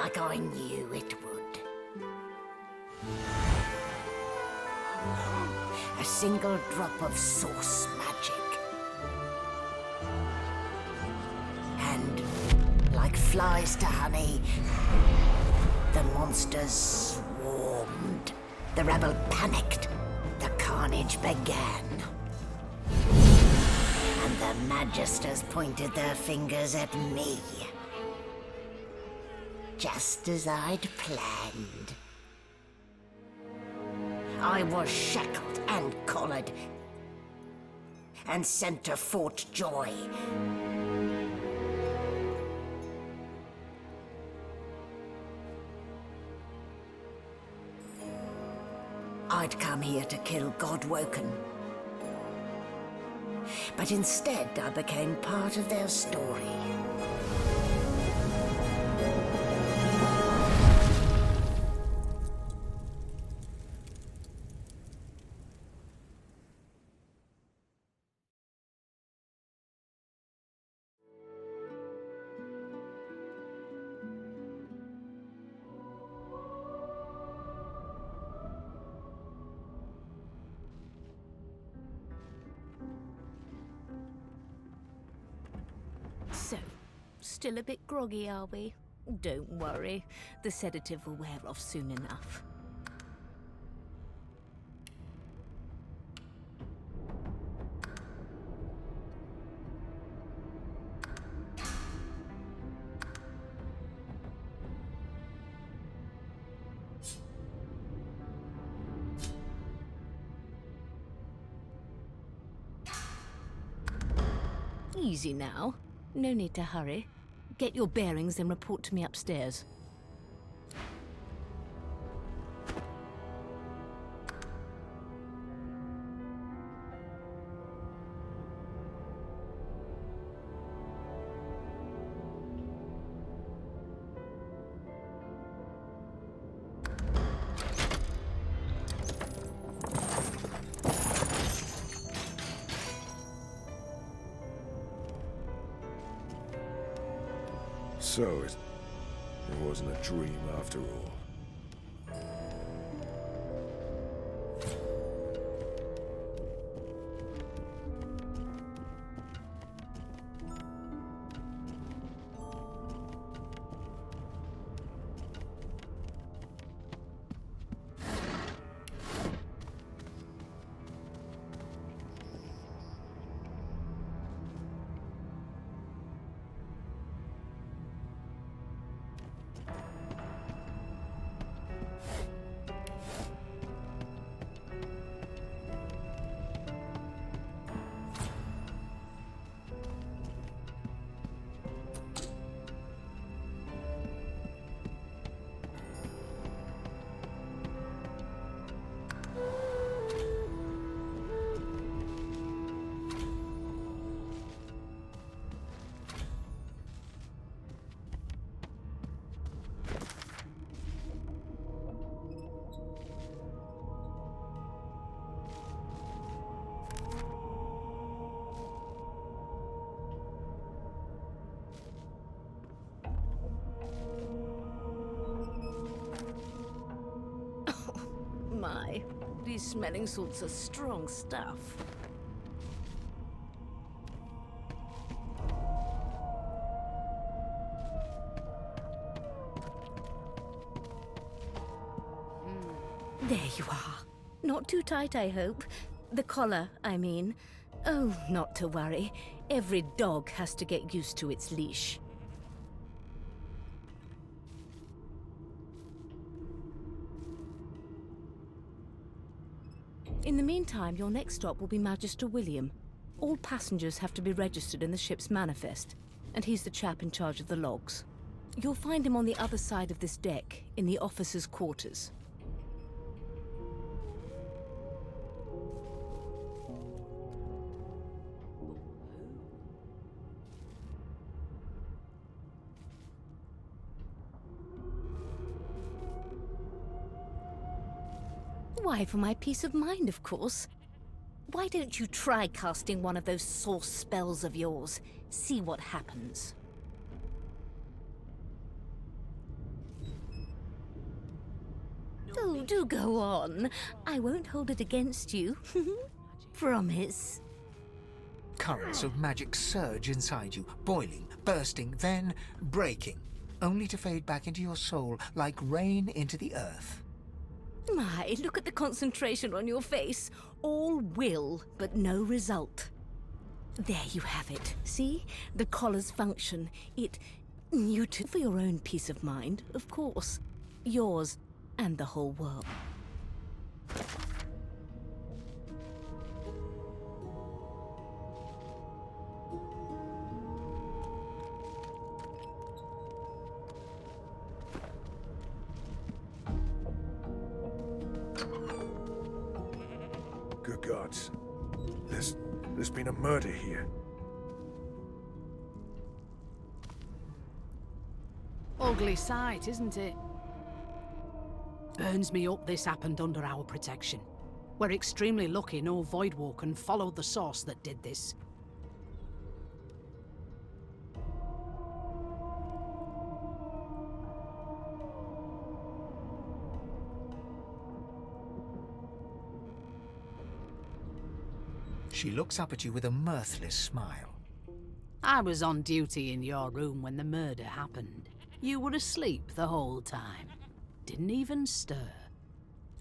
like I knew it would. A single drop of source magic. And, like flies to honey, the monsters swarmed. The rebel panicked. The carnage began. And the Magisters pointed their fingers at me. Just as I'd planned. I was shackled and collared, and sent to Fort Joy. I'd come here to kill Godwoken. But instead, I became part of their story. So, still a bit groggy, are we? Don't worry, the sedative will wear off soon enough. Easy now. No need to hurry. Get your bearings and report to me upstairs. So it wasn't a dream after all. My, these smelling salts are strong stuff. There you are. Not too tight, I hope. The collar, I mean. Oh, not to worry. Every dog has to get used to its leash. In the meantime, your next stop will be Magister William. All passengers have to be registered in the ship's manifest, and he's the chap in charge of the logs. You'll find him on the other side of this deck, in the officers' quarters. Why, for my peace of mind, of course. Why don't you try casting one of those source spells of yours? See what happens. Oh, do go on. I won't hold it against you. Promise. Currents of magic surge inside you, boiling, bursting, then breaking, only to fade back into your soul like rain into the earth. My, look at the concentration on your face. All will, but no result. There you have it. See? The collar's function. It neutered for your own peace of mind, of course. Yours and the whole world. Good gods. There's been a murder here. Ugly sight, isn't it? Burns me up this happened under our protection. We're extremely lucky no Voidwalker followed the source that did this. She looks up at you with a mirthless smile. I was on duty in your room when the murder happened. You were asleep the whole time. Didn't even stir.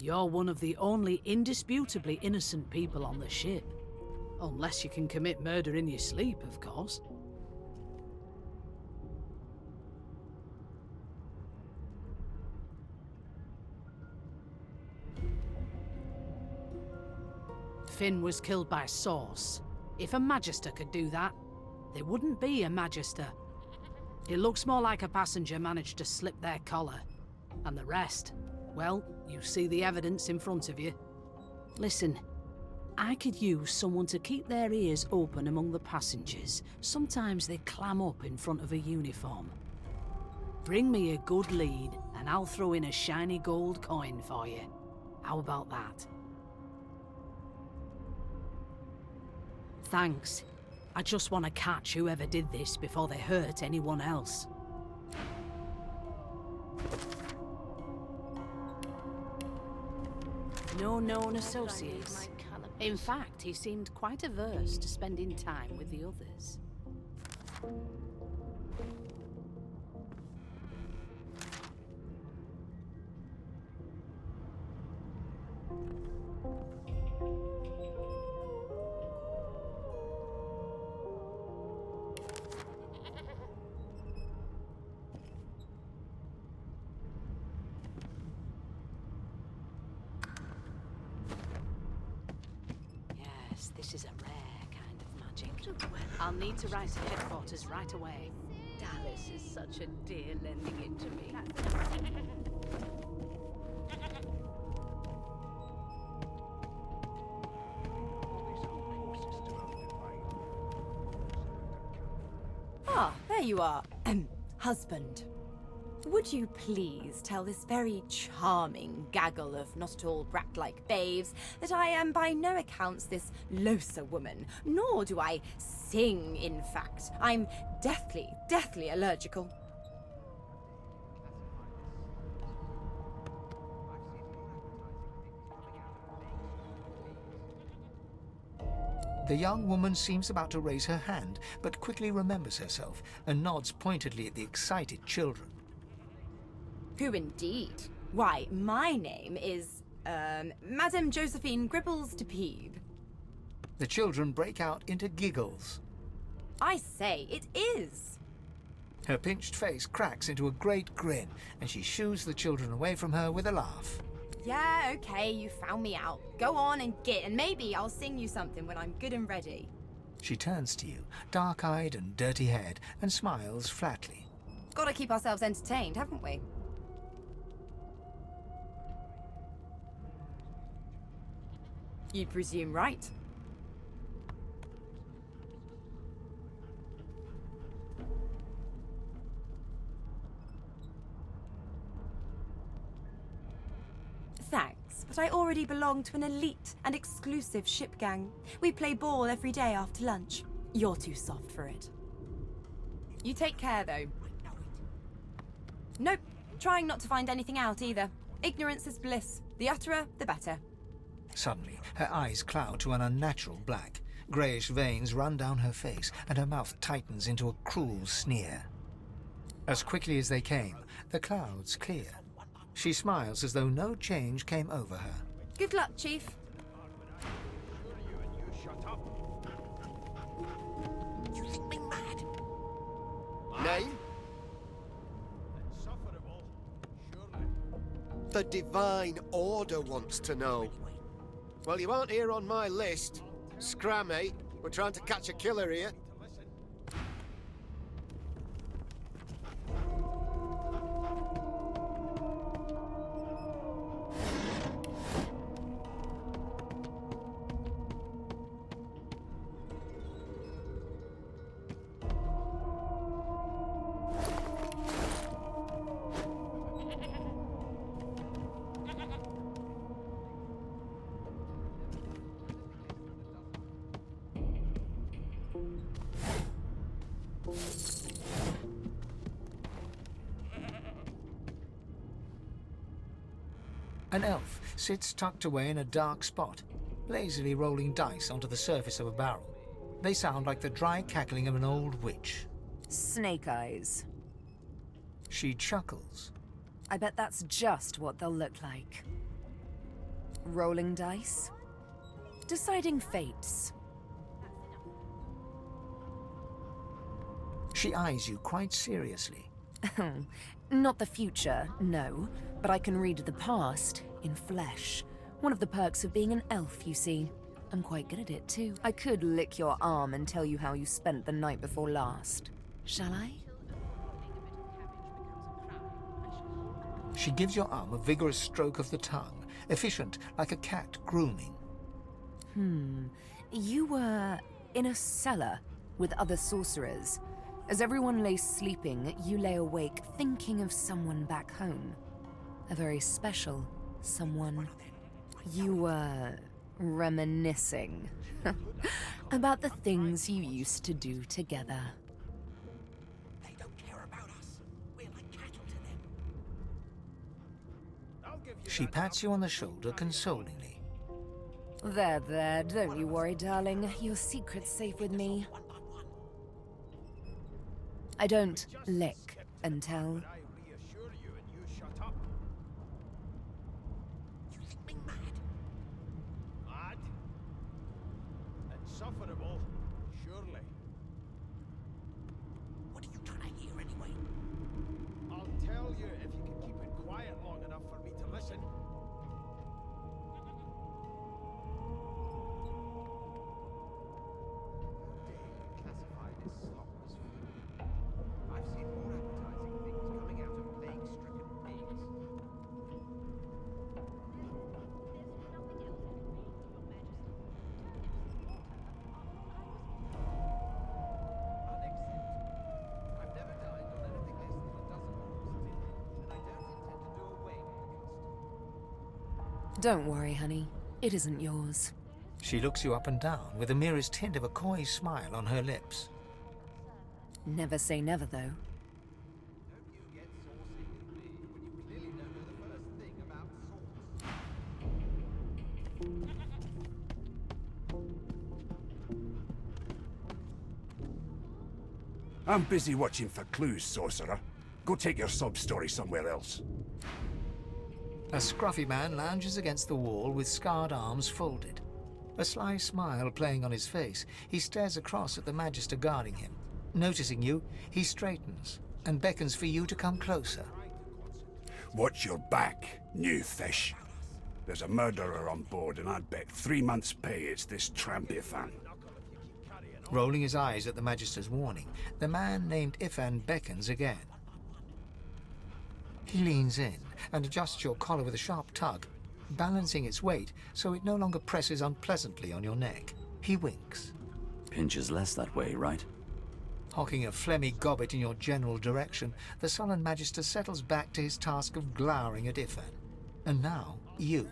You're one of the only indisputably innocent people on the ship. Unless you can commit murder in your sleep, of course. Finn was killed by Source. If a Magister could do that, there wouldn't be a Magister. It looks more like a passenger managed to slip their collar. And the rest, well, you see the evidence in front of you. Listen, I could use someone to keep their ears open among the passengers. Sometimes they clam up in front of a uniform. Bring me a good lead, and I'll throw in a shiny gold coin for you. How about that? Thanks. I just want to catch whoever did this before they hurt anyone else. No known associates. In fact, he seemed quite averse to spending time with the others. This is a rare kind of magic. I'll need to write to headquarters right away. Dallas is such a dear lending into me. Ah, there you are. Husband. Would you please tell this very charming gaggle of not-at-all brat-like babes that I am by no accounts this Losa woman, nor do I sing, in fact. I'm deathly allergical. The young woman seems about to raise her hand, but quickly remembers herself and nods pointedly at the excited children. Who indeed? Why, my name is, Madame Josephine Gribbles de Peeb. The children break out into giggles. I say, it is. Her pinched face cracks into a great grin, and she shoos the children away from her with a laugh. Yeah, okay, you found me out. Go on and get, and maybe I'll sing you something when I'm good and ready. She turns to you, dark-eyed and dirty-haired, and smiles flatly. Gotta keep ourselves entertained, haven't we? You'd presume right. Thanks, but I already belong to an elite and exclusive ship gang. We play ball every day after lunch. You're too soft for it. You take care, though. Nope, trying not to find anything out either. Ignorance is bliss. The utterer, the better. Suddenly, her eyes cloud to an unnatural black. Greyish veins run down her face, and her mouth tightens into a cruel sneer. As quickly as they came, the clouds clear. She smiles as though no change came over her. Good luck, Chief. You think me mad? Name? The Divine Order wants to know. Well, you aren't here on my list. Scram, mate. We're trying to catch a killer here. An elf sits tucked away in a dark spot, lazily rolling dice onto the surface of a barrel. They sound like the dry cackling of an old witch. Snake eyes. She chuckles. I bet that's just what they'll look like. Rolling dice. Deciding fates. She eyes you quite seriously. Not the future, no. But I can read the past in flesh. One of the perks of being an elf, you see. I'm quite good at it, too. I could lick your arm and tell you how you spent the night before last. Shall I? She gives your arm a vigorous stroke of the tongue, efficient like a cat grooming. You were in a cellar with other sorcerers. As everyone lay sleeping, you lay awake thinking of someone back home. A very special someone. You were reminiscing about the things you used to do together. They don't care about us. We're like cattle to them. She pats you on the shoulder consolingly. There, don't you worry, darling. Your secret's safe with me. I don't lick and tell. You think me mad? Mad? Insufferable, surely. What are you trying to hear anyway? I'll tell you if you can keep it quiet long enough for me to listen. Classified as slop as food. I've seen more appetizing things coming out of plague-stricken pigs. I've never dined on anything less than a dozen horses, and I don't intend to do away with the Don't worry, honey. It isn't yours. She looks you up and down with the merest hint of a coy smile on her lips. Never say never, though. Don't you get saucy with me when you clearly don't know the first thing about sauce. I'm busy watching for clues, sorcerer. Go take your sub-story somewhere else. A scruffy man lounges against the wall with scarred arms folded. A sly smile playing on his face, he stares across at the Magister guarding him. Noticing you, he straightens and beckons for you to come closer. Watch your back, new fish. There's a murderer on board, and I'd bet 3 months' pay it's this trampy fan. Rolling his eyes at the Magister's warning, the man named Ifan beckons again. He leans in and adjusts your collar with a sharp tug, balancing its weight so it no longer presses unpleasantly on your neck. He winks. Pinches less that way, right? Hocking a phlegmy gobbet in your general direction, the sullen Magister settles back to his task of glowering at Ifan. And now, you.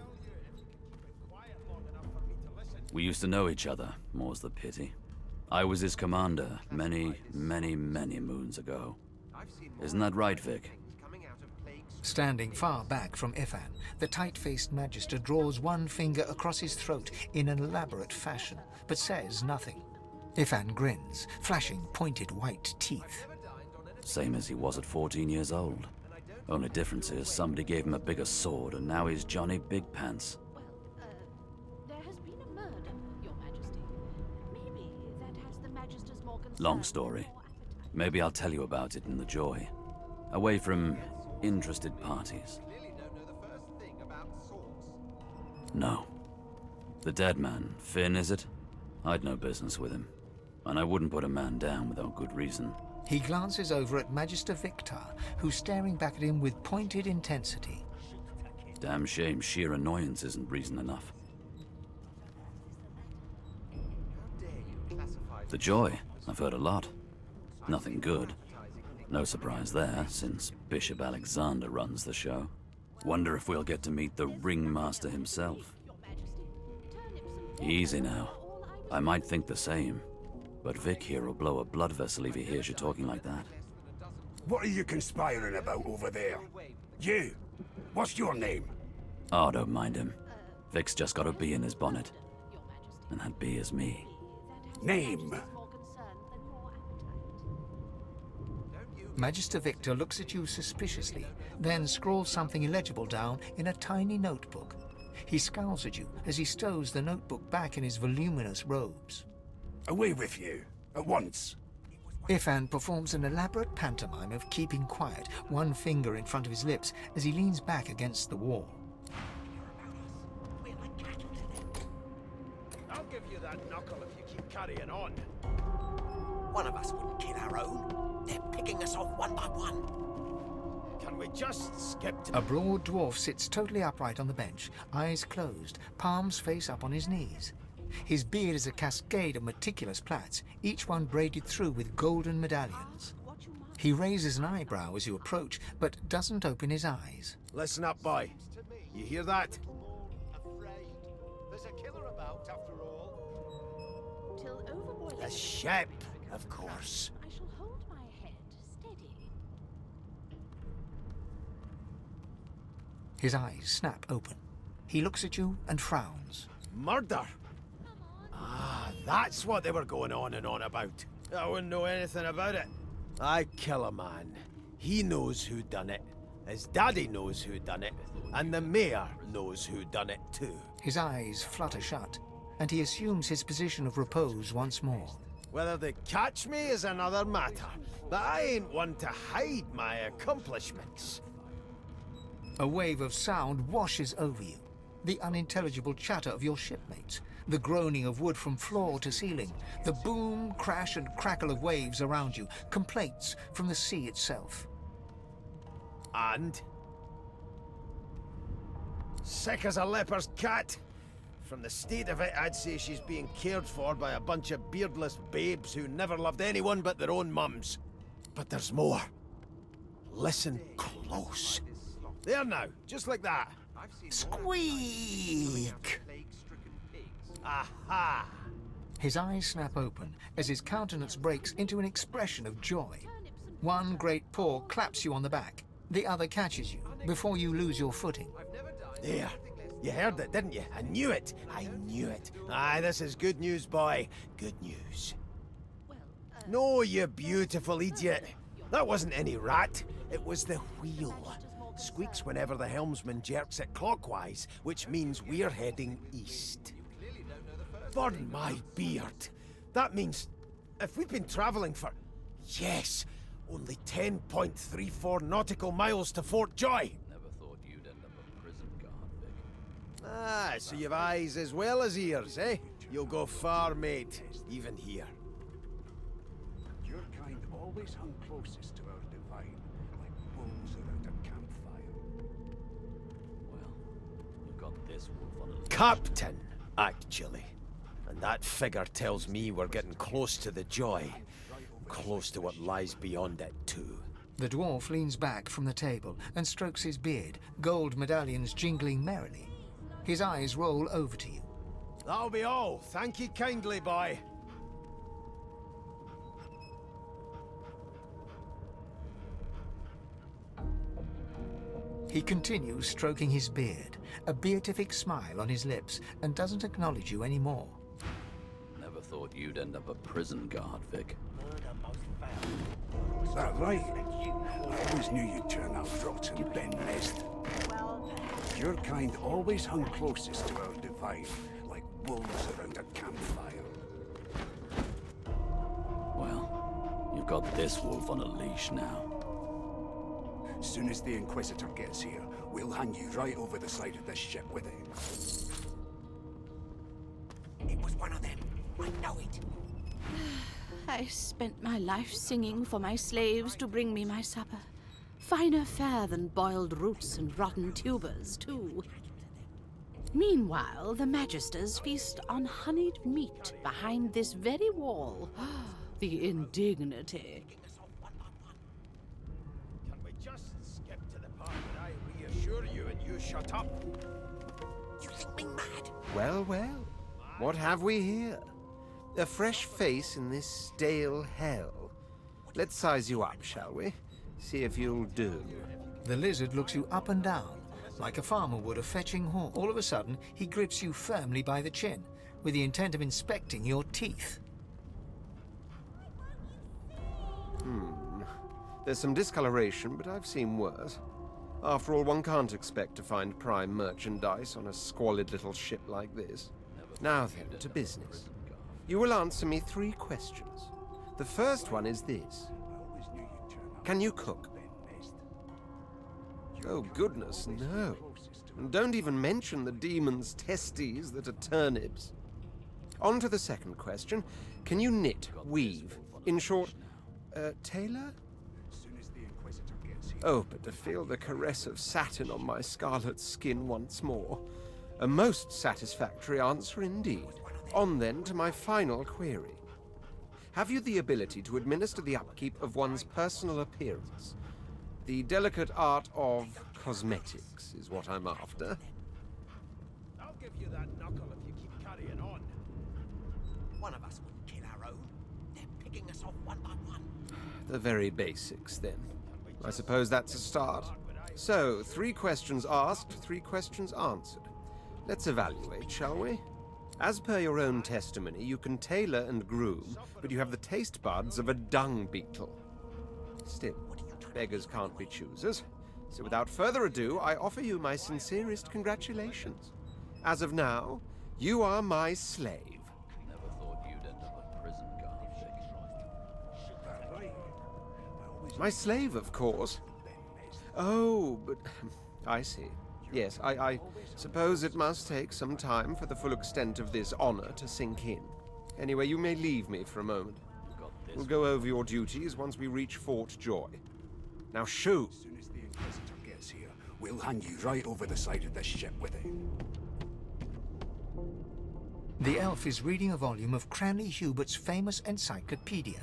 We used to know each other, more's the pity. I was his commander many, many, many moons ago. Isn't that right, Vic? coming out of plague Standing far back from Ifan, the tight-faced Magister draws one finger across his throat in an elaborate fashion, but says nothing. Ifan grins, flashing pointed white teeth. Same as he was at 14 years old. Only difference is somebody gave him a bigger sword and now he's Johnny Big Pants. There has been a murder, Your Majesty. Maybe that has the Magister's more concern. Long story. Maybe I'll tell you about it in the Joy. Away from interested parties. No. The dead man, Finn, is it? I'd no business with him. And I wouldn't put a man down without good reason. He glances over at Magister Victor, who's staring back at him with pointed intensity. Damn shame sheer annoyance isn't reason enough. The Joy, I've heard a lot. Nothing good. No surprise there, since Bishop Alexander runs the show. Wonder if we'll get to meet the Ringmaster himself. Easy now. I might think the same, but Vic here will blow a blood vessel if he hears you talking like that. What are you conspiring about over there? You! What's your name? Oh, don't mind him. Vic's just got a bee in his bonnet. And that bee is me. Name? Magister Victor looks at you suspiciously, then scrawls something illegible down in a tiny notebook. He scowls at you as he stows the notebook back in his voluminous robes. Away with you, at once. Ifan performs an elaborate pantomime of keeping quiet, one finger in front of his lips as he leans back against the wall. I'll give you that knuckle if you keep carrying on. One of us wouldn't kill our own. They're picking us off one by one. Can we just skip to... A broad dwarf sits totally upright on the bench, eyes closed, palms face up on his knees. His beard is a cascade of meticulous plaits, each one braided through with golden medallions. He raises an eyebrow as you approach, but doesn't open his eyes. Listen up, boy. You hear that? Afraid. There's a killer about, after all. Till overboiling. The ship, of course. I shall hold my head steady. His eyes snap open. He looks at you and frowns. Murder? Ah, that's what they were going on and on about. I wouldn't know anything about it. I kill a man. He knows who done it. His daddy knows who done it. And the mayor knows who done it too. His eyes flutter shut, and he assumes his position of repose once more. Whether they catch me is another matter, but I ain't one to hide my accomplishments. A wave of sound washes over you. The unintelligible chatter of your shipmates, the groaning of wood from floor to ceiling, the boom, crash and crackle of waves around you, complaints from the sea itself. And? Sick as a leper's cat. From the state of it, I'd say she's being cared for by a bunch of beardless babes who never loved anyone but their own mums. But there's more. Listen close. There now, just like that. Squeak! Aha! His eyes snap open as his countenance breaks into an expression of joy. One great paw claps you on the back. The other catches you before you lose your footing. There. You heard it, didn't you? I knew it. I knew it. Aye, this is good news, boy. Good news. No, you beautiful idiot. That wasn't any rat. It was the wheel. Squeaks whenever the helmsman jerks it clockwise, which means we're heading east. Burn my beard. That means if we've been traveling for, yes, only 10.34 nautical miles to Fort Joy. Never thought you'd end up a prison guard, Vic. Ah, so you've eyes as well as ears, eh? You'll go far, mate, even here. Your kind always hung closest to our divine, like wolves around a campfire. Well, you've got this wolf on a leash. Captain, actually. And that figure tells me we're getting close to the Joy. Close to what lies beyond it, too. The dwarf leans back from the table and strokes his beard, gold medallions jingling merrily. His eyes roll over to you. That'll be all. Thank you kindly, boy. He continues stroking his beard, a beatific smile on his lips, and doesn't acknowledge you anymore. Never thought you'd end up a prison guard, Vic. Is that right? I always knew you'd turn out rotten, Ben Nest. Your kind always hung closest to our divine, like wolves around a campfire. Well, you've got this wolf on a leash now. Soon as the Inquisitor gets here, we'll hang you right over the side of this ship with it. It was one of them. I know it. I spent my life singing for my slaves to bring me my supper. Finer fare than boiled roots and rotten tubers, too. Meanwhile, the Magisters feast on honeyed meat behind this very wall. The indignity. Can we just skip to the part where I reassure you and you shut up? You think me mad? Well, well. What have we here? A fresh face in this stale hell. Let's size you up, shall we? See if you'll do. The lizard looks you up and down, like a farmer would a fetching horse. All of a sudden, he grips you firmly by the chin, with the intent of inspecting your teeth. There's some discoloration, but I've seen worse. After all, one can't expect to find prime merchandise on a squalid little ship like this. Now then, to business. You will answer me 3 questions. The first one is this. Can you cook? Oh, goodness, no. And don't even mention the demon's testes that are turnips. On to the second question. Can you knit, weave? In short, tailor? Oh, but to feel the caress of satin on my scarlet skin once more. A most satisfactory answer indeed. On then to my final query. Have you the ability to administer the upkeep of one's personal appearance? The delicate art of cosmetics is what I'm after. I'll give you that knuckle if you keep carrying on. One of us wouldn't kill our own. They're picking us off one by one. The very basics, then. I suppose that's a start. So, 3 questions asked, 3 questions answered. Let's evaluate, shall we? As per your own testimony, you can tailor and groom, but you have the taste buds of a dung beetle. Still, beggars can't be choosers. So without further ado, I offer you my sincerest congratulations. As of now, you are my slave. Never thought you'd end up a prison guard, Vic. My slave, of course. Oh, but I see. Yes, I suppose it must take some time for the full extent of this honor to sink in. Anyway, you may leave me for a moment. We'll go over your duties once we reach Fort Joy. Now shoo! As soon as the Inquisitor gets here, we'll hang you right over the side of this ship with it. The elf is reading a volume of Cranley Hubert's famous encyclopedia.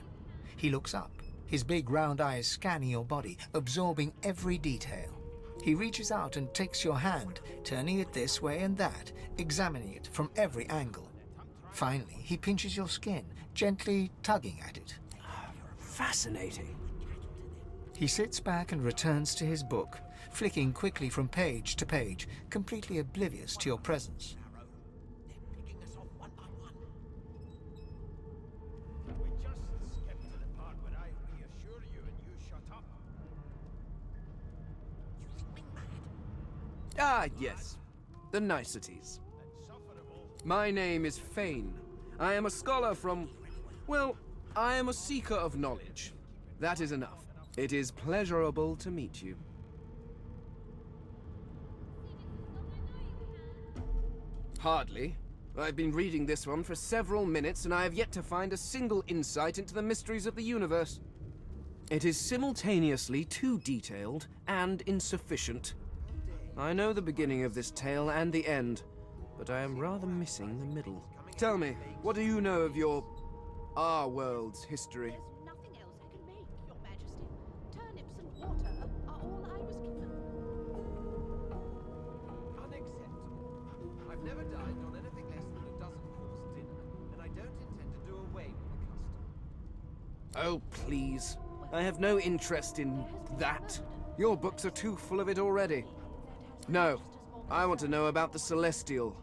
He looks up, his big round eyes scanning your body, absorbing every detail. He reaches out and takes your hand, turning it this way and that, examining it from every angle. Finally, he pinches your skin, gently tugging at it. Fascinating. He sits back and returns to his book, flicking quickly from page to page, completely oblivious to your presence. They're picking us off one by one. We just skip to the part where I reassure you and you shut up. You think me mad? Ah, yes. The niceties. My name is Fane. I am a scholar from... well, I am a seeker of knowledge. That is enough. It is pleasurable to meet you. Hardly. I've been reading this one for several minutes, and I have yet to find a single insight into the mysteries of the universe. It is simultaneously too detailed and insufficient. I know the beginning of this tale and the end, but I am rather missing the middle. Tell me, what do you know of our world's history? There's nothing else I can make, Your Majesty. Turnips and water are all I was given. Unacceptable. I've never dined on anything less than a dozen-course dinner, and I don't intend to do away with the custom. Oh, please. I have no interest in that. Your books are too full of it already. No. I want to know about the Celestial.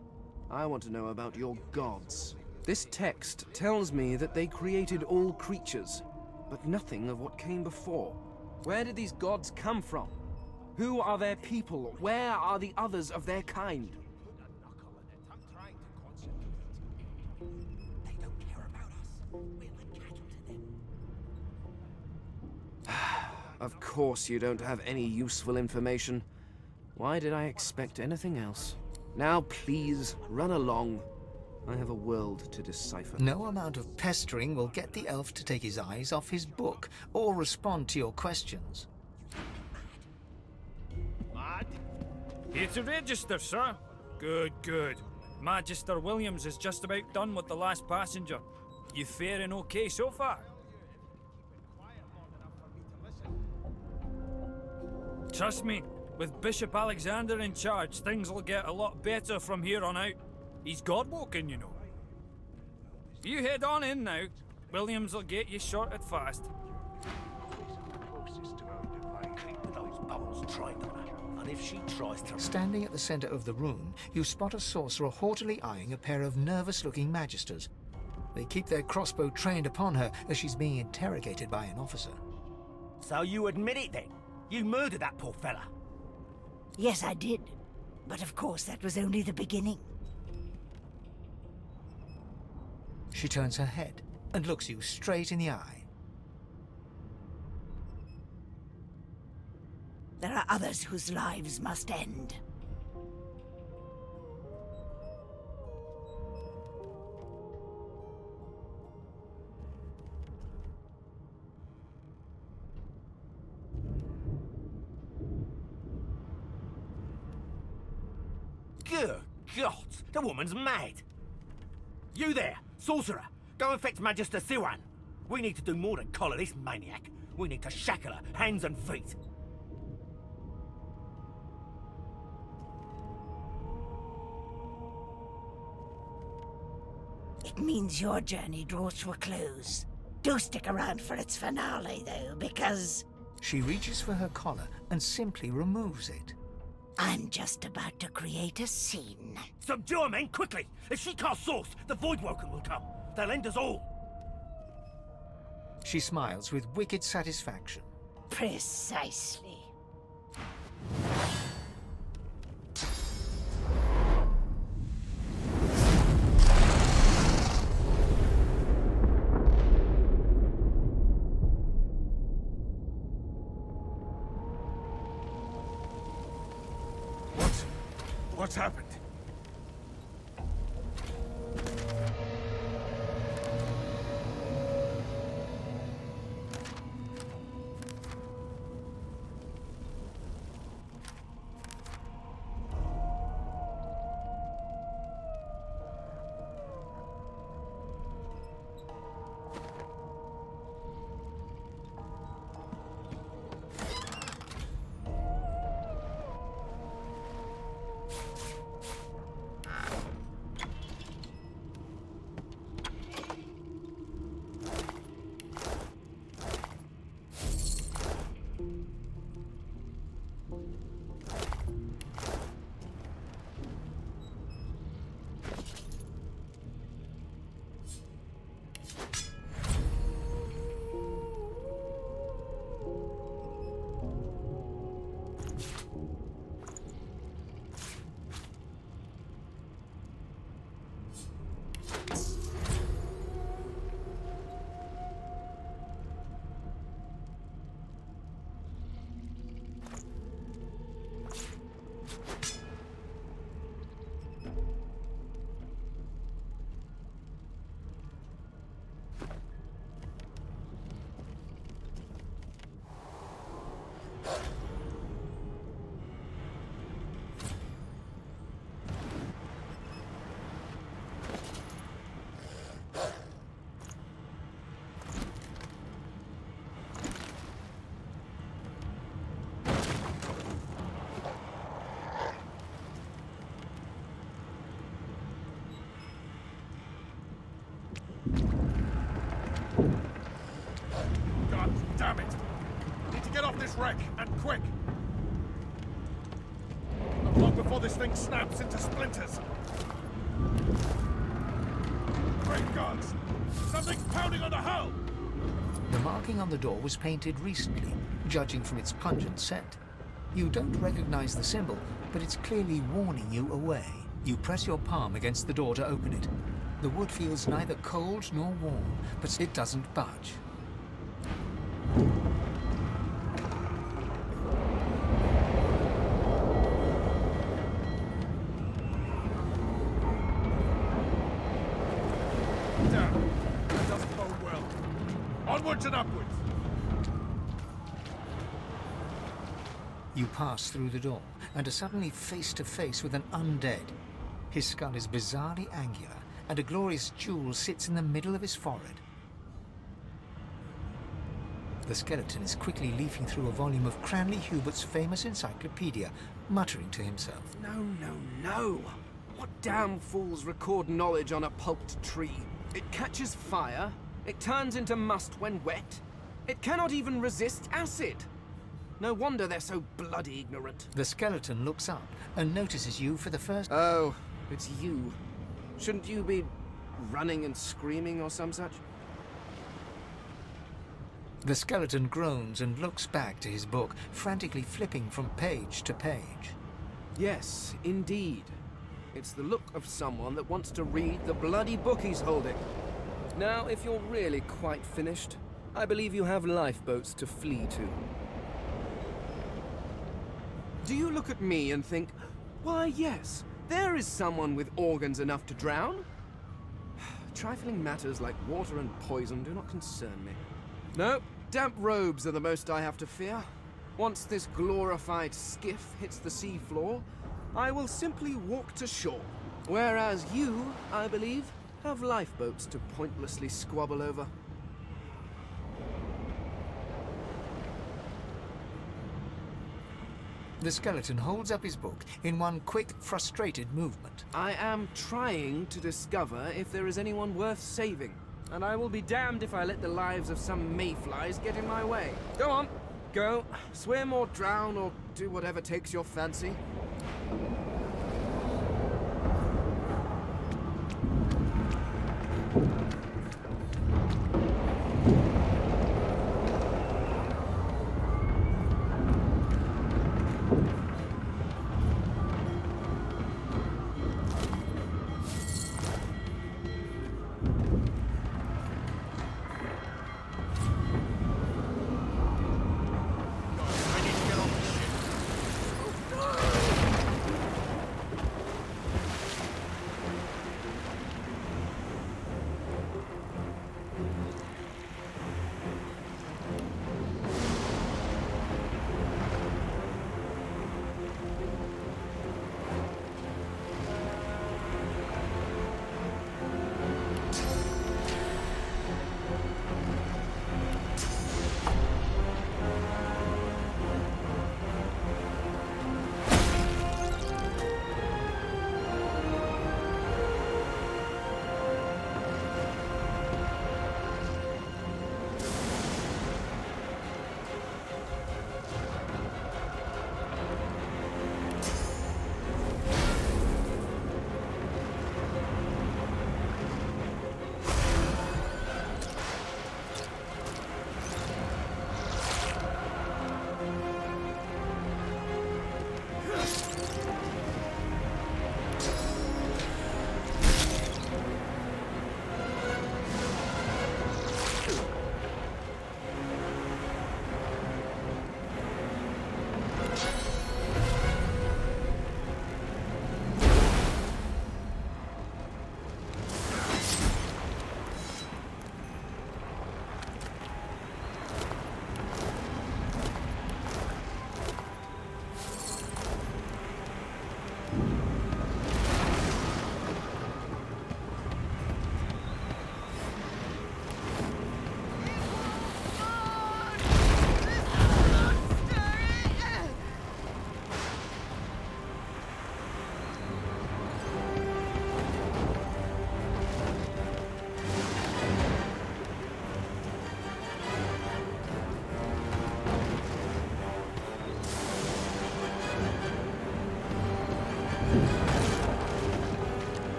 I want to know about your gods. This text tells me that they created all creatures, but nothing of what came before. Where did these gods come from? Who are their people? Where are the others of their kind? They don't care about us. We're the cattle to them. Of course you don't have any useful information. Why did I expect anything else? Now please, run along. I have a world to decipher. No amount of pestering will get the elf to take his eyes off his book or respond to your questions. Mad? Here to register, sir. Good, good. Magister Williams is just about done with the last passenger. You faring okay so far? Trust me, with Bishop Alexander in charge, things will get a lot better from here on out. He's God-woken, you know. You head on in now. Williams will get you sorted fast. And if she tries to... Standing at the center of the room, you spot a sorcerer haughtily eyeing a pair of nervous-looking magisters. They keep their crossbow trained upon her as she's being interrogated by an officer. So you admit it then? You murdered that poor fella? Yes, I did. But of course, that was only the beginning. She turns her head and looks you straight in the eye. There are others whose lives must end. Good God! The woman's mad! You there, sorcerer! Go and fetch Magister Siwan! We need to do more than collar this maniac. We need to shackle her, hands and feet. It means your journey draws to a close. Do stick around for its finale, though, because... She reaches for her collar and simply removes it. I'm just about to create a scene. Subdue her, men, quickly! If she casts source, the Voidwoken will come. They'll end us all. She smiles with wicked satisfaction. Precisely. What's happened? before this thing snaps into splinters. Great gods! Something's pounding on the hull! The marking on the door was painted recently, judging from its pungent scent. You don't recognize the symbol, but it's clearly warning you away. You press your palm against the door to open it. The wood feels neither cold nor warm, but it doesn't budge. Damn, that doesn't bode well. Onwards and upwards! You pass through the door and are suddenly face to face with an undead. His skull is bizarrely angular, and a glorious jewel sits in the middle of his forehead. The skeleton is quickly leafing through a volume of Cranley Hubert's famous encyclopedia, muttering to himself. No. What damn fools record knowledge on a pulped tree? It catches fire, it turns into must when wet, it cannot even resist acid. No wonder they're so bloody ignorant. The skeleton looks up and notices you for the first... Oh, it's you. Shouldn't you be running and screaming or some such? The skeleton groans and looks back to his book, frantically flipping from page to page. Yes, indeed. It's the look of someone that wants to read the bloody book he's holding. Now, if you're really quite finished, I believe you have lifeboats to flee to. Do you look at me and think, why yes, there is someone with organs enough to drown? Trifling matters like water and poison do not concern me. No, damp robes are the most I have to fear. Once this glorified skiff hits the seafloor, I will simply walk to shore. Whereas you, I believe, have lifeboats to pointlessly squabble over. The skeleton holds up his book in one quick, frustrated movement. I am trying to discover if there is anyone worth saving, and I will be damned if I let the lives of some mayflies get in my way. Go on, go, swim or drown or do whatever takes your fancy.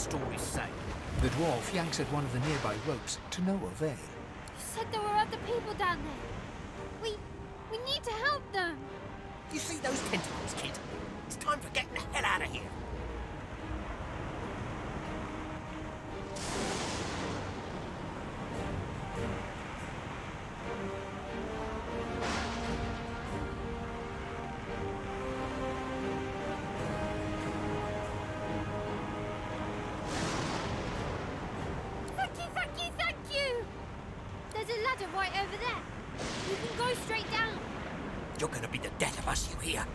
stories say. The dwarf yanks at one of the nearby ropes to no avail. You said there were other people down there. We need to help them. Do you see those tentacles, kid? It's time for getting the hell out of here. Thank you! There's a ladder right over there. We can go straight down. You're gonna be the death of us, you hear?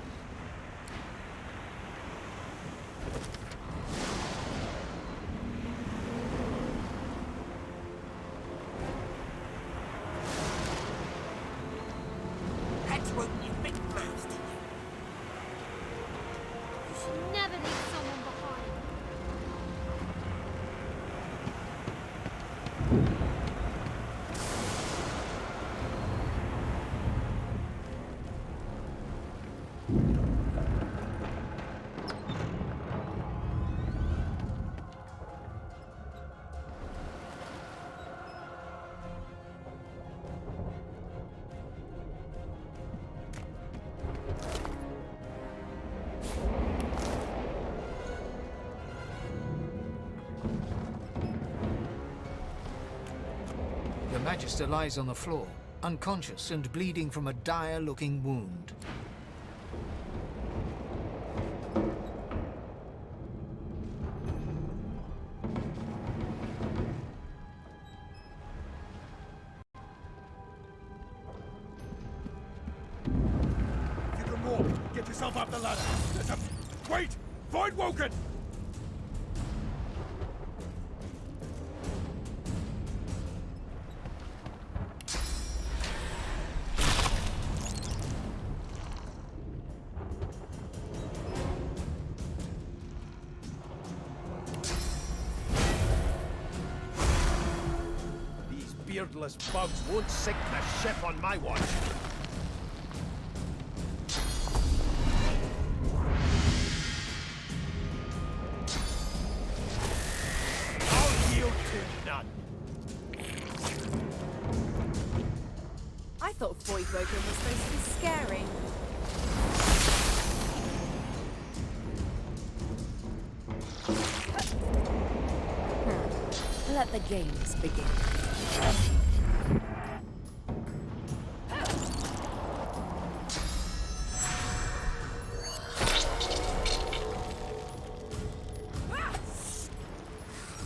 Had to open your big mouth, didn't you? You should never leave someone behind. The Magister lies on the floor, unconscious and bleeding from a dire-looking wound. If you can walk, get yourself up the ladder. There's a... Wait! Find Woken! These beardless bugs won't sink the ship on my watch. I'll yield to none. I thought Void Woken was supposed to be scary. Let the games begin.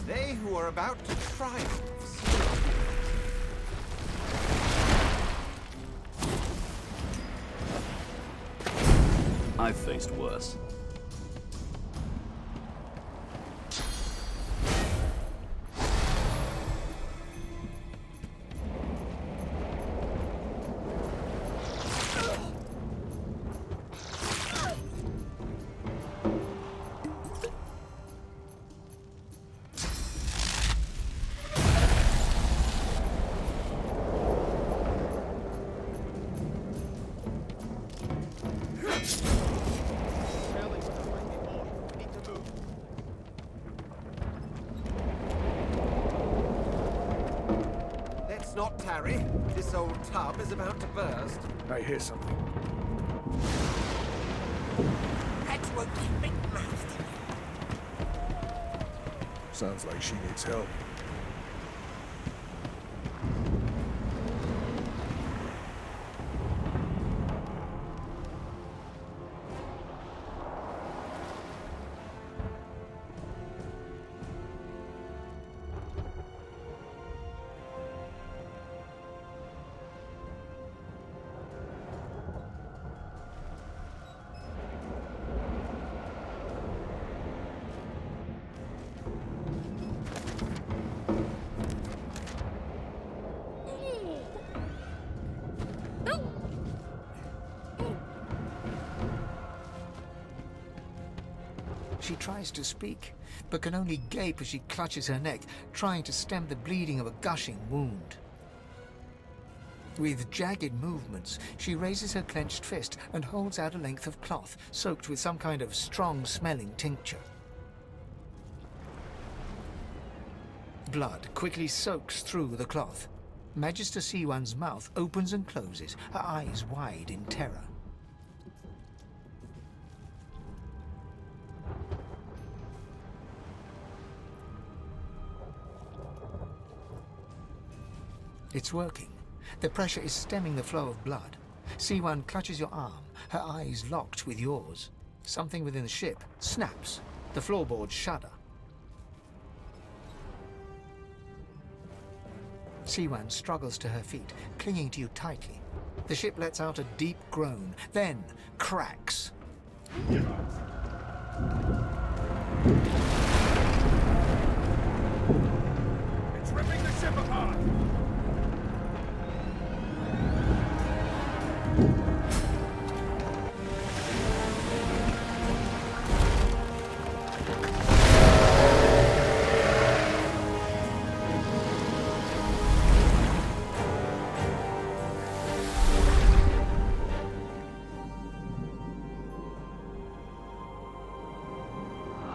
They who are about to triumph. I've faced worse. Let's not tarry. This old tub is about to burst. I hear something. Had to open your big mouth, didn't you? Sounds like she needs help. She tries to speak, but can only gape as she clutches her neck, trying to stem the bleeding of a gushing wound. With jagged movements, she raises her clenched fist and holds out a length of cloth soaked with some kind of strong-smelling tincture. Blood quickly soaks through the cloth. Magister C1's mouth opens and closes, her eyes wide in terror. It's working. The pressure is stemming the flow of blood. C1 clutches your arm, her eyes locked with yours. Something within the ship snaps. The floorboards shudder. C1 struggles to her feet, clinging to you tightly. The ship lets out a deep groan, then cracks. It's ripping the ship apart!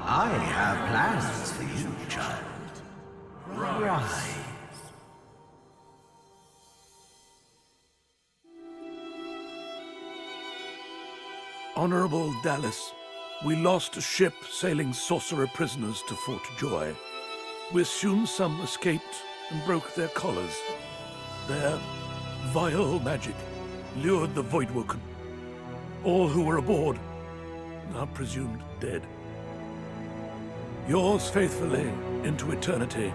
I have plans for you, child. Rise. Honorable Dallas, we lost a ship sailing sorcerer prisoners to Fort Joy. We assume some escaped and broke their collars. Their vile magic lured the Voidwoken. All who were aboard are presumed dead. Yours faithfully into eternity,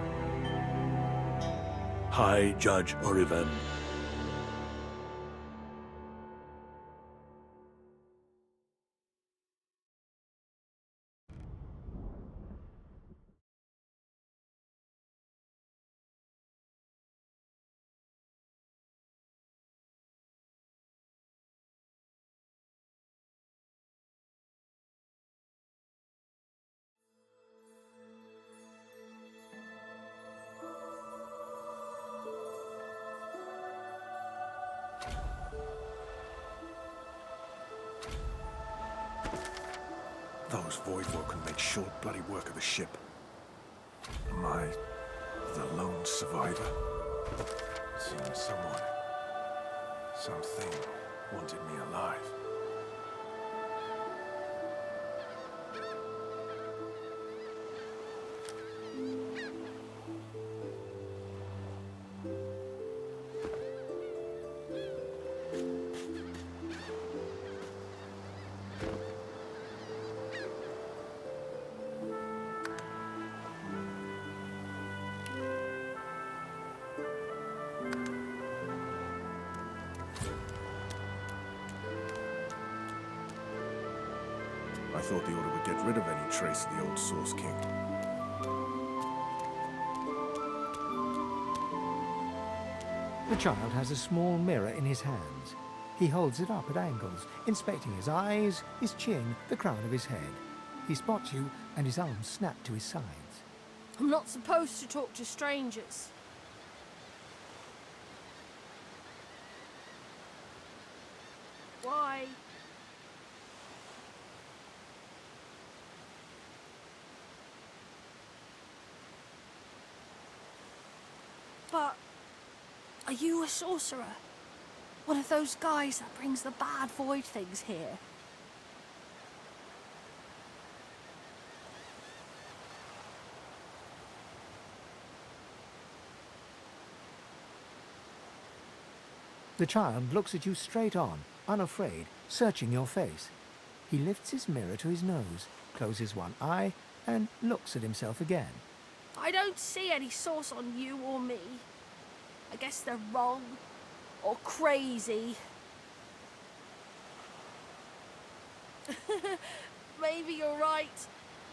High Judge Oriven. Those Voidwoken make short bloody work of the ship. Am I the lone survivor? Seems someone, something, wanted me alive. I thought the Order would get rid of any trace of the old Source King. The child has a small mirror in his hands. He holds it up at angles, inspecting his eyes, his chin, the crown of his head. He spots you, and his arms snap to his sides. I'm not supposed to talk to strangers. Why? But are you a sorcerer? One of those guys that brings the bad void things here? The child looks at you straight on, unafraid, searching your face. He lifts his mirror to his nose, closes one eye, and looks at himself again. I don't see any source on you or me. I guess they're wrong or crazy. Maybe you're right.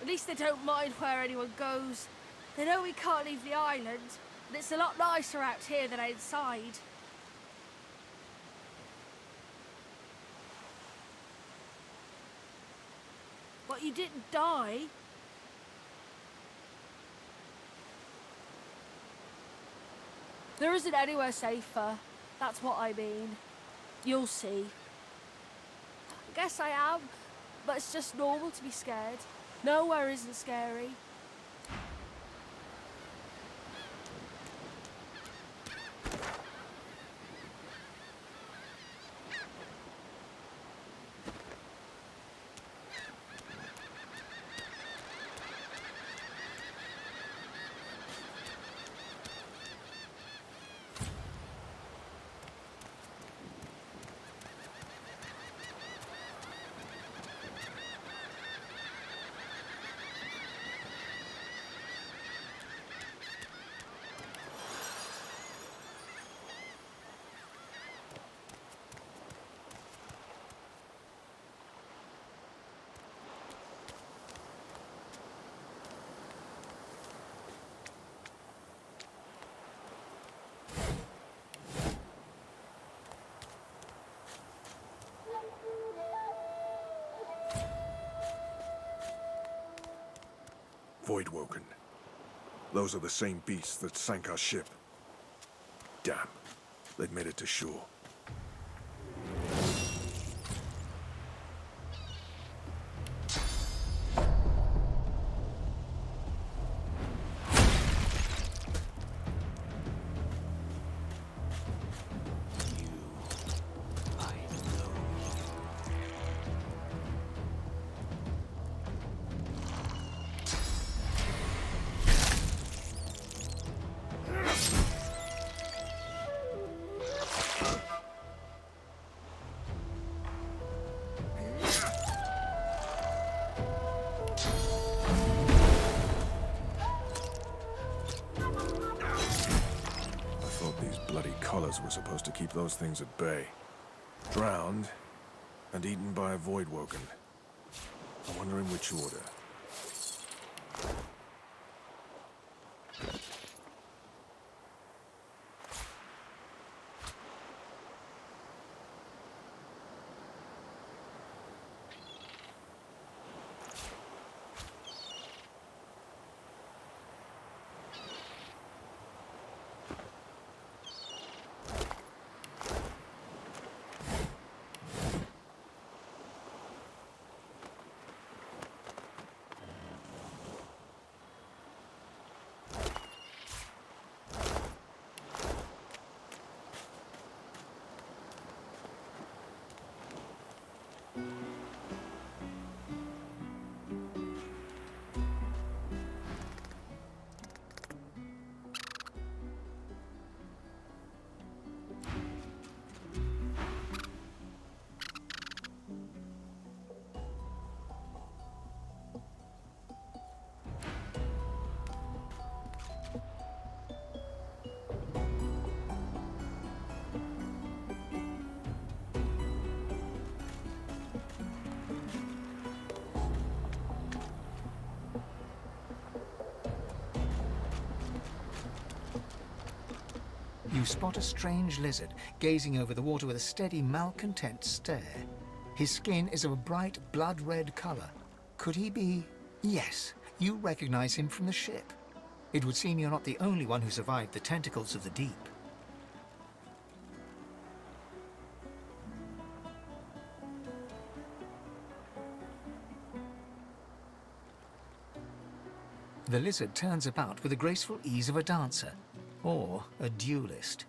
At least they don't mind where anyone goes. They know we can't leave the island, and it's a lot nicer out here than outside. But you didn't die. There isn't anywhere safer. That's what I mean. You'll see. I guess I am, but it's just normal to be scared. Nowhere isn't scary. Voidwoken. Those are the same beasts that sank our ship. Damn. They've made it to shore. Were supposed to keep those things at bay. Drowned and eaten by a Voidwoken. I wonder in which order. You spot a strange lizard gazing over the water with a steady, malcontent stare. His skin is of a bright, blood-red color. Could he be... Yes, you recognize him from the ship. It would seem you're not the only one who survived the tentacles of the deep. The lizard turns about with the graceful ease of a dancer, or a duelist.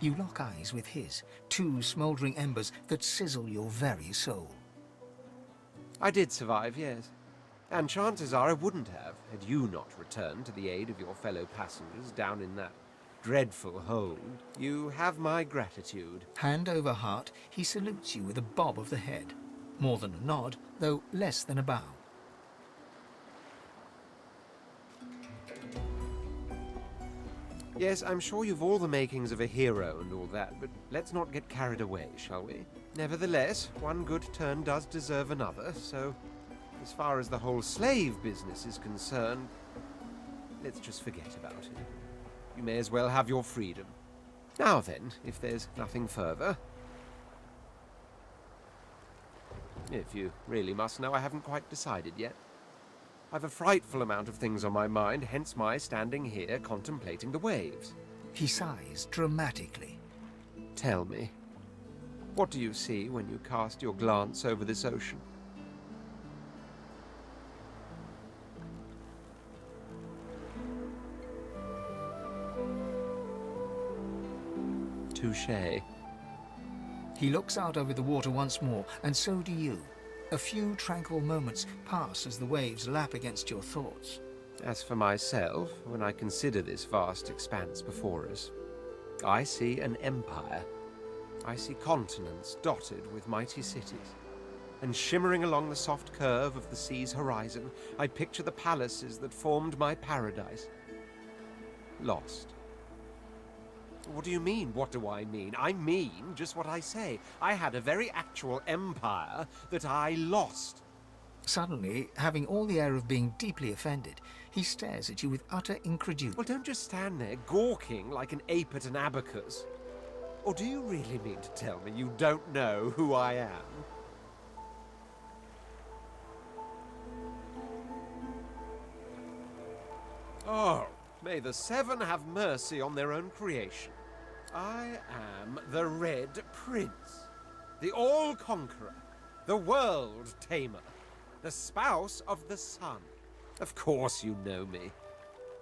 You lock eyes with his, two smouldering embers that sizzle your very soul. I did survive, yes. And chances are I wouldn't have, had you not returned to the aid of your fellow passengers down in that dreadful hold. You have my gratitude. Hand over heart, he salutes you with a bob of the head. More than a nod, though less than a bow. Yes, I'm sure you've all the makings of a hero and all that, but let's not get carried away, shall we? Nevertheless, one good turn does deserve another, so as far as the whole slave business is concerned, let's just forget about it. You may as well have your freedom. Now then, if there's nothing further... If you really must know, I haven't quite decided yet. I've a frightful amount of things on my mind, hence my standing here contemplating the waves. He sighs dramatically. Tell me, what do you see when you cast your glance over this ocean? Touché. He looks out over the water once more, and so do you. A few tranquil moments pass as the waves lap against your thoughts. As for myself, when I consider this vast expanse before us, I see an empire. I see continents dotted with mighty cities. And shimmering along the soft curve of the sea's horizon, I picture the palaces that formed my paradise. Lost. What do you mean, what do I mean? I mean just what I say. I had a very actual empire that I lost. Suddenly, having all the air of being deeply offended, he stares at you with utter incredulity. Well, don't just stand there gawking like an ape at an abacus. Or do you really mean to tell me you don't know who I am? Oh, may the Seven have mercy on their own creation. I am the Red Prince, the All-Conqueror, the World Tamer, the spouse of the Sun. Of course you know me.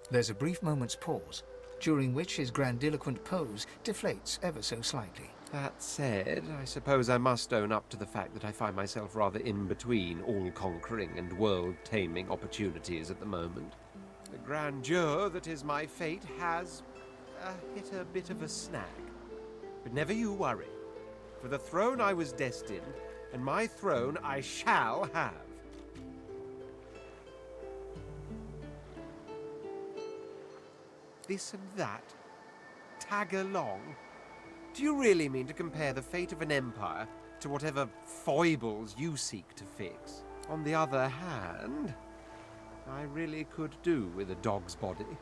There's a brief moment's pause, during which his grandiloquent pose deflates ever so slightly. That said, I suppose I must own up to the fact that I find myself rather in between all-conquering and world-taming opportunities at the moment. The grandeur that is my fate has hit a bit of a snag. But never you worry. For the throne I was destined, and my throne I shall have. This and that? Tag along? Do you really mean to compare the fate of an empire to whatever foibles you seek to fix? On the other hand, I really could do with a dog's body.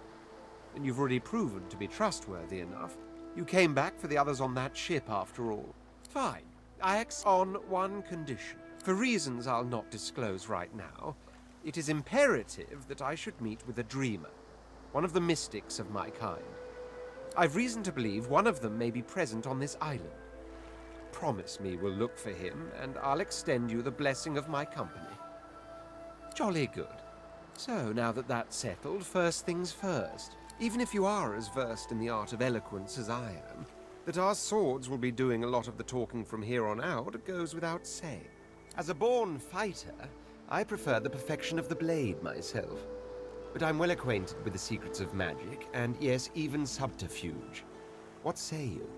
And you've already proven to be trustworthy enough. You came back for the others on that ship, after all. Fine. I accept on one condition. For reasons I'll not disclose right now, it is imperative that I should meet with a dreamer, one of the mystics of my kind. I've reason to believe one of them may be present on this island. Promise me we'll look for him, and I'll extend you the blessing of my company. Jolly good. So, now that that's settled, first things first. Even if you are as versed in the art of eloquence as I am, that our swords will be doing a lot of the talking from here on out goes without saying. As a born fighter, I prefer the perfection of the blade myself. But I'm well acquainted with the secrets of magic, and yes, even subterfuge. What say you?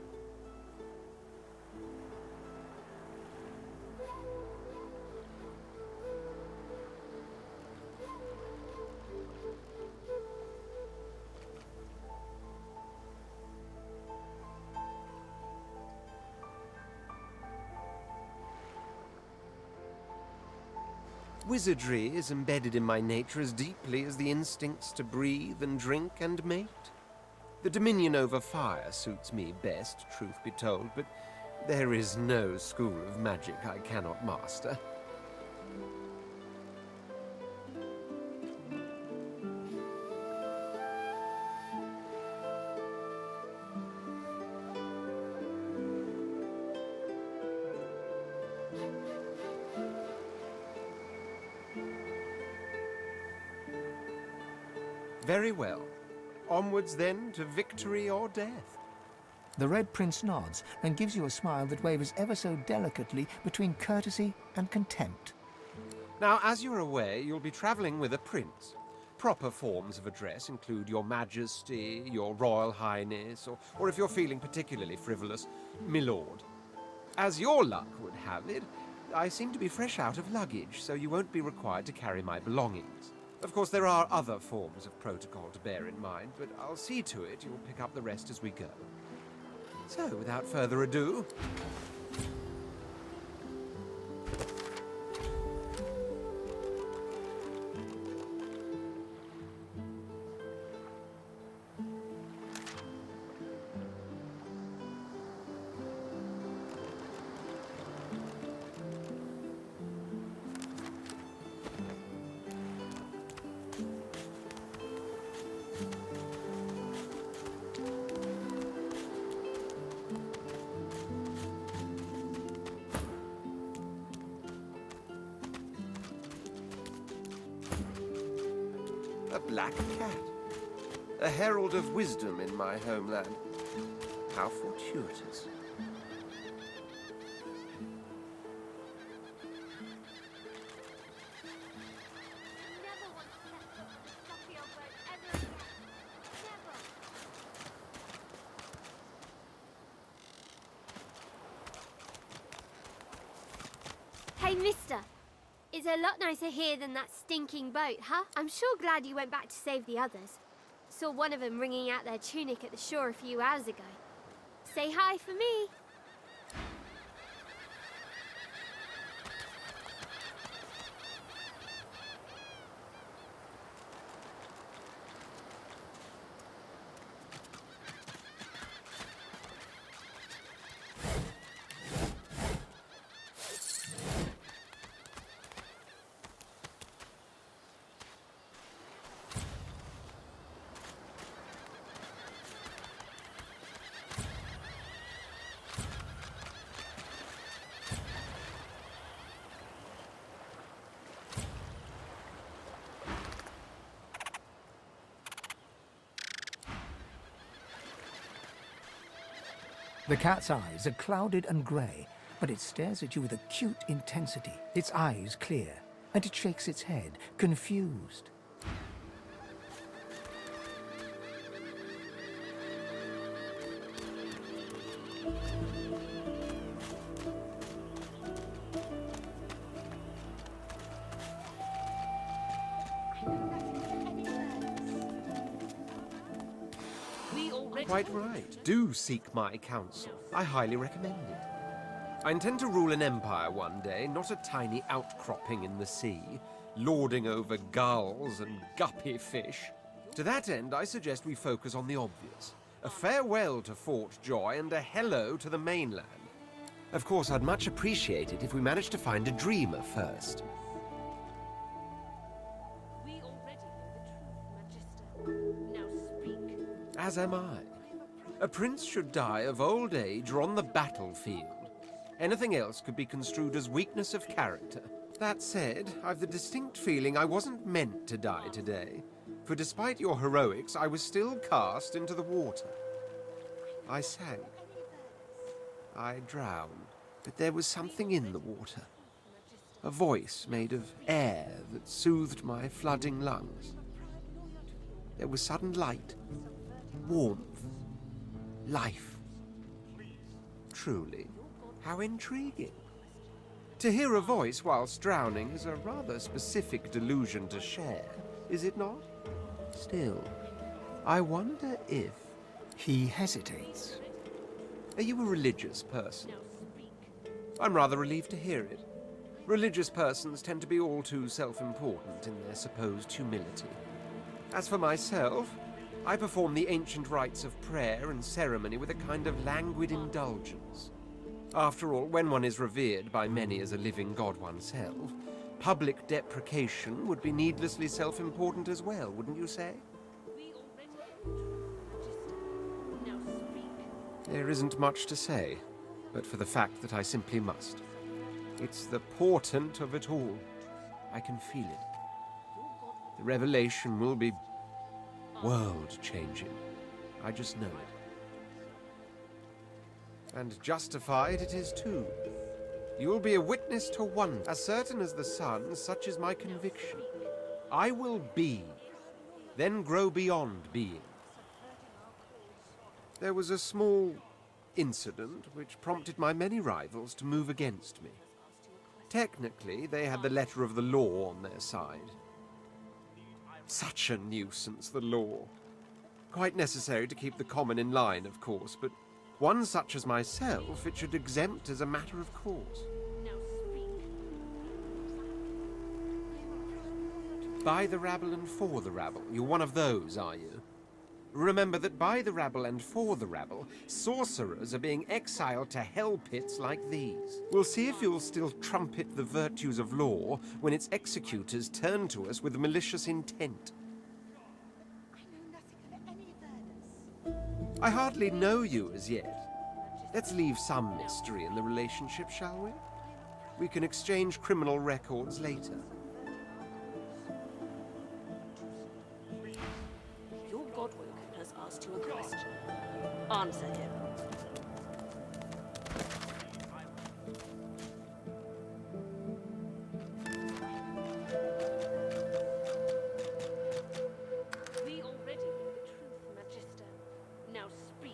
Wizardry is embedded in my nature as deeply as the instincts to breathe and drink and mate. The dominion over fire suits me best, truth be told, but there is no school of magic I cannot master. Very well. Onwards, then, to victory or death. The Red Prince nods and gives you a smile that wavers ever so delicately between courtesy and contempt. Now, as you're aware, you'll be traveling with a prince. Proper forms of address include Your Majesty, Your Royal Highness, or if you're feeling particularly frivolous, Milord. As your luck would have it, I seem to be fresh out of luggage, so you won't be required to carry my belongings. Of course, there are other forms of protocol to bear in mind, but I'll see to it you'll pick up the rest as we go. So, without further ado... A black cat. A herald of wisdom in my homeland. How fortuitous. Hey, mister. It's a lot nicer here than that stinking boat, huh? I'm sure glad you went back to save the others. Saw one of them wringing out their tunic at the shore a few hours ago. Say hi for me. The cat's eyes are clouded and grey, but it stares at you with acute intensity. Its eyes clear, and it shakes its head, confused. Quite right. Do seek my counsel. I highly recommend it. I intend to rule an empire one day, not a tiny outcropping in the sea, lording over gulls and guppy fish. To that end, I suggest we focus on the obvious. A farewell to Fort Joy and a hello to the mainland. Of course, I'd much appreciate it if we managed to find a dreamer first. We already know the truth, Magister. Now speak. As am I. A prince should die of old age or on the battlefield. Anything else could be construed as weakness of character. That said, I've the distinct feeling I wasn't meant to die today, for despite your heroics, I was still cast into the water. I sank. I drowned, but there was something in the water. A voice made of air that soothed my flooding lungs. There was sudden light, warmth, life. Truly, how intriguing. To hear a voice whilst drowning is a rather specific delusion to share, is it not? Still, I wonder if... He hesitates. Are you a religious person? I'm rather relieved to hear it. Religious persons tend to be all too self-important in their supposed humility. As for myself, I perform the ancient rites of prayer and ceremony with a kind of languid indulgence. After all, when one is revered by many as a living god oneself, public deprecation would be needlessly self-important as well, wouldn't you say? There isn't much to say, but for the fact that I simply must. It's the portent of it all. I can feel it. The revelation will be world-changing. I just know it. And justified it is too. You will be a witness to one, as certain as the sun, such is my conviction. I will be, then grow beyond being. There was a small incident which prompted my many rivals to move against me. Technically, they had the letter of the law on their side. Such a nuisance, the law. Quite necessary to keep the common in line, of course, but one such as myself it should exempt as a matter of course. By the rabble and for the rabble. You're one of those, are you? Remember that by the rabble and for the rabble, sorcerers are being exiled to hell pits like these. We'll see if you'll still trumpet the virtues of law when its executors turn to us with malicious intent. I hardly know you as yet. Let's leave some mystery in the relationship, shall we? We can exchange criminal records later. Your godwoman has asked you a question. Answer him. We already know the truth, Magister. Now speak.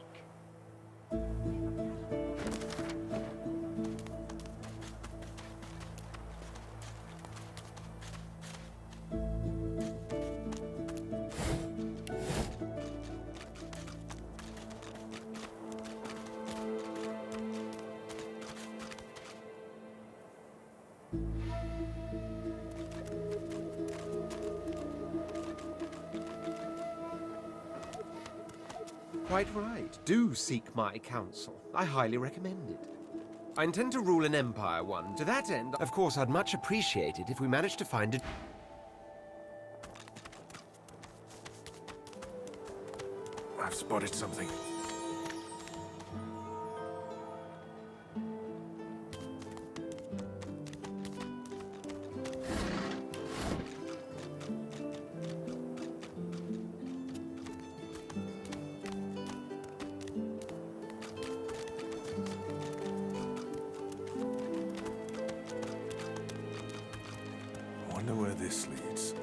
Quite right. Do seek my counsel. I highly recommend it. I intend to rule an empire one. To that end, of course, I'd much appreciate it if we managed to find it. I've spotted something. Wonder where this leads.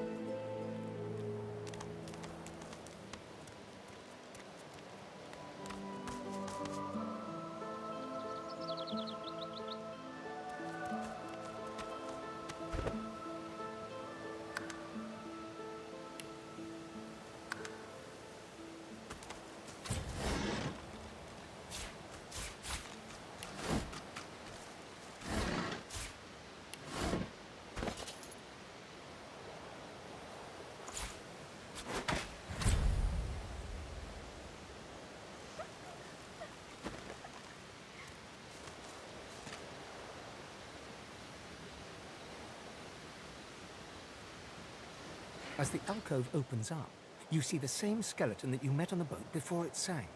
As the alcove opens up, you see the same skeleton that you met on the boat before it sank.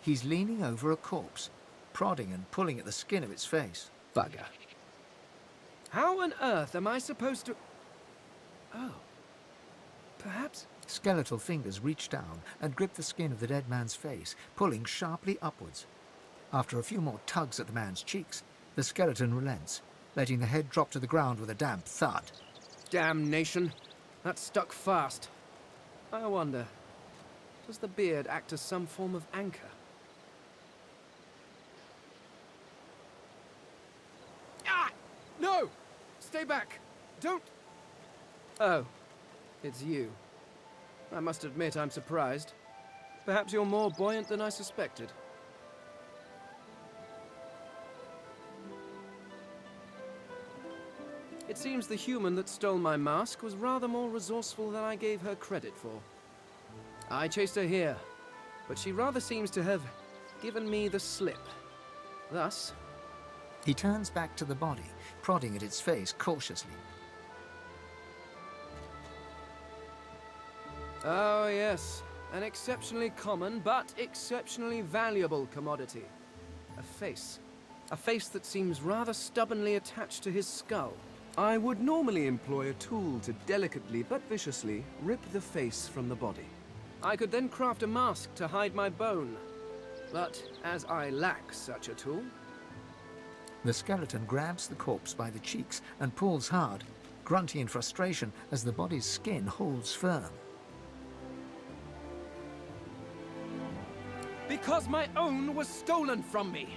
He's leaning over a corpse, prodding and pulling at the skin of its face. Bugger. How on earth am I supposed to... Oh. Perhaps... Skeletal fingers reach down and grip the skin of the dead man's face, pulling sharply upwards. After a few more tugs at the man's cheeks, the skeleton relents, letting the head drop to the ground with a damp thud. Damnation. That stuck fast. I wonder, does the beard act as some form of anchor? Ah! No! Stay back! Don't... Oh, it's you. I must admit I'm surprised. Perhaps you're more buoyant than I suspected. It seems the human that stole my mask was rather more resourceful than I gave her credit for. I chased her here, but she rather seems to have given me the slip. Thus... He turns back to the body, prodding at its face cautiously. Oh yes, an exceptionally common but exceptionally valuable commodity. A face. A face that seems rather stubbornly attached to his skull. I would normally employ a tool to delicately but viciously rip the face from the body. I could then craft a mask to hide my bone. But as I lack such a tool... The skeleton grabs the corpse by the cheeks and pulls hard, grunting in frustration as the body's skin holds firm. Because my own was stolen from me.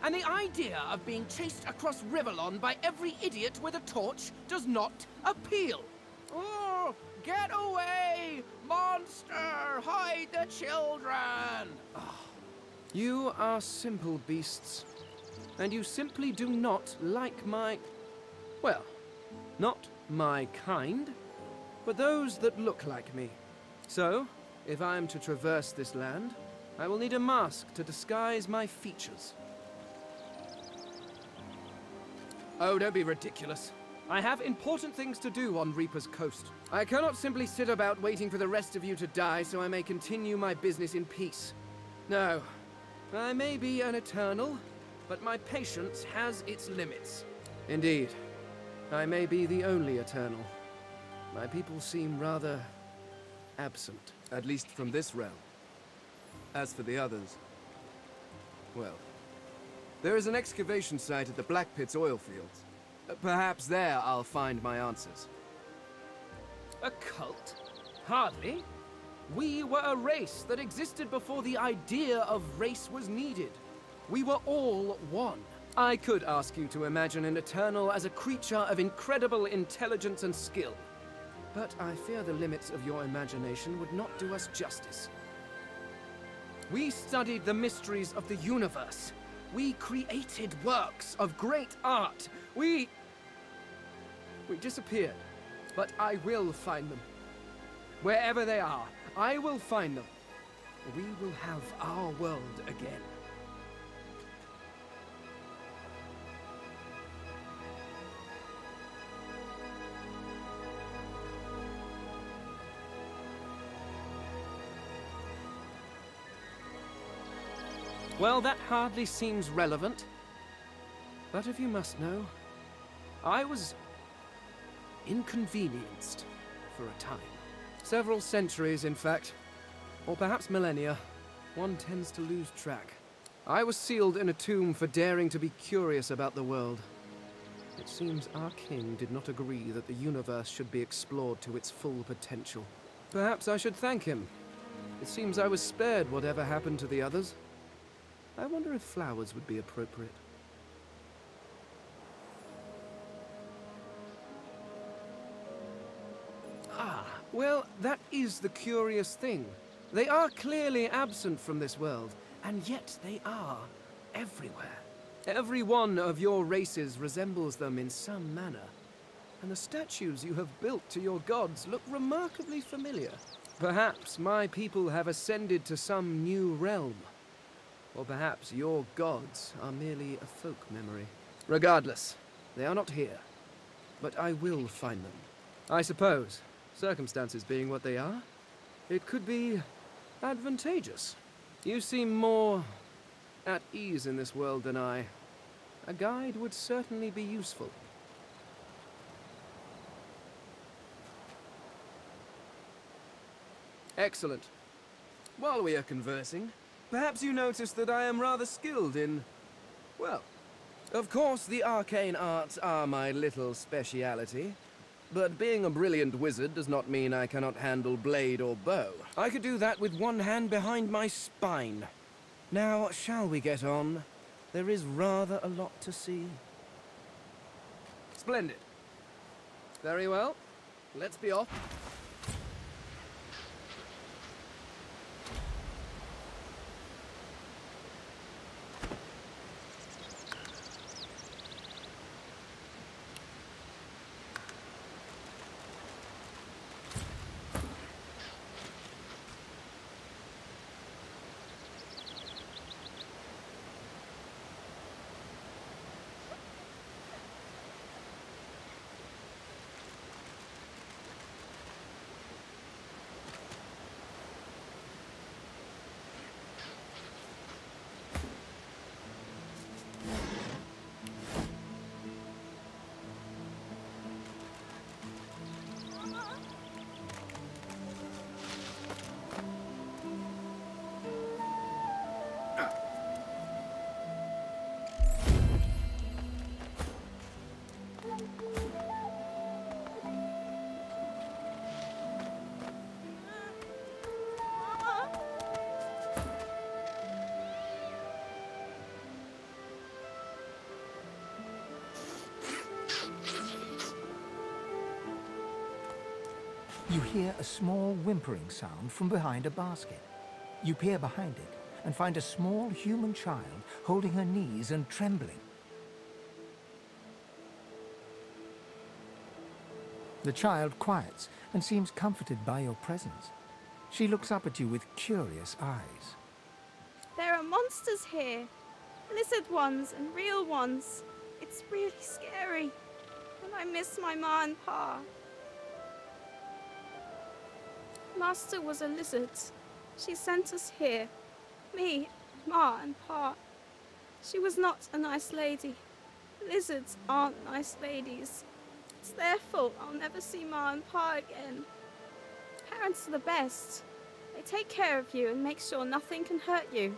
And the idea of being chased across Rivellon by every idiot with a torch does not appeal. Oh, get away! Monster! Hide the children! Oh, you are simple beasts. And you simply do not like my... Well, not my kind, but those that look like me. So, if I am to traverse this land, I will need a mask to disguise my features. Oh, don't be ridiculous. I have important things to do on Reaper's Coast. I cannot simply sit about waiting for the rest of you to die so I may continue my business in peace. No, I may be an eternal, but my patience has its limits. Indeed, I may be the only eternal. My people seem rather absent, at least from this realm. As for the others, well... There is an excavation site at the Black Pit's oil fields. Perhaps there I'll find my answers. A cult? Hardly. We were a race that existed before the idea of race was needed. We were all one. I could ask you to imagine an Eternal as a creature of incredible intelligence and skill. But I fear the limits of your imagination would not do us justice. We studied the mysteries of the universe. We created works of great art. We disappeared. But I will find them. Wherever they are, I will find them. We will have our world again. Well, that hardly seems relevant. But if you must know, I was inconvenienced for a time. Several centuries, in fact. Or perhaps millennia. One tends to lose track. I was sealed in a tomb for daring to be curious about the world. It seems our king did not agree that the universe should be explored to its full potential. Perhaps I should thank him. It seems I was spared whatever happened to the others. I wonder if flowers would be appropriate. Ah, well, that is the curious thing. They are clearly absent from this world, and yet they are everywhere. Every one of your races resembles them in some manner, and the statues you have built to your gods look remarkably familiar. Perhaps my people have ascended to some new realm, or perhaps your gods are merely a folk memory. Regardless, they are not here, but I will find them. I suppose, circumstances being what they are, it could be advantageous. You seem more at ease in this world than I. A guide would certainly be useful. Excellent. While we are conversing, perhaps you notice that I am rather skilled in... well, of course the arcane arts are my little speciality, but being a brilliant wizard does not mean I cannot handle blade or bow. I could do that with one hand behind my spine. Now, shall we get on? There is rather a lot to see. Splendid. Very well. Let's be off. You hear a small whimpering sound from behind a basket. You peer behind it and find a small human child holding her knees and trembling. The child quiets and seems comforted by your presence. She looks up at you with curious eyes. There are monsters here. Lizard ones and real ones. It's really scary. And I miss my ma and pa. Master was a lizard. She sent us here. Me, ma and pa. She was not a nice lady. Lizards aren't nice ladies. It's their fault I'll never see ma and pa again. Parents are the best. They take care of you and make sure nothing can hurt you.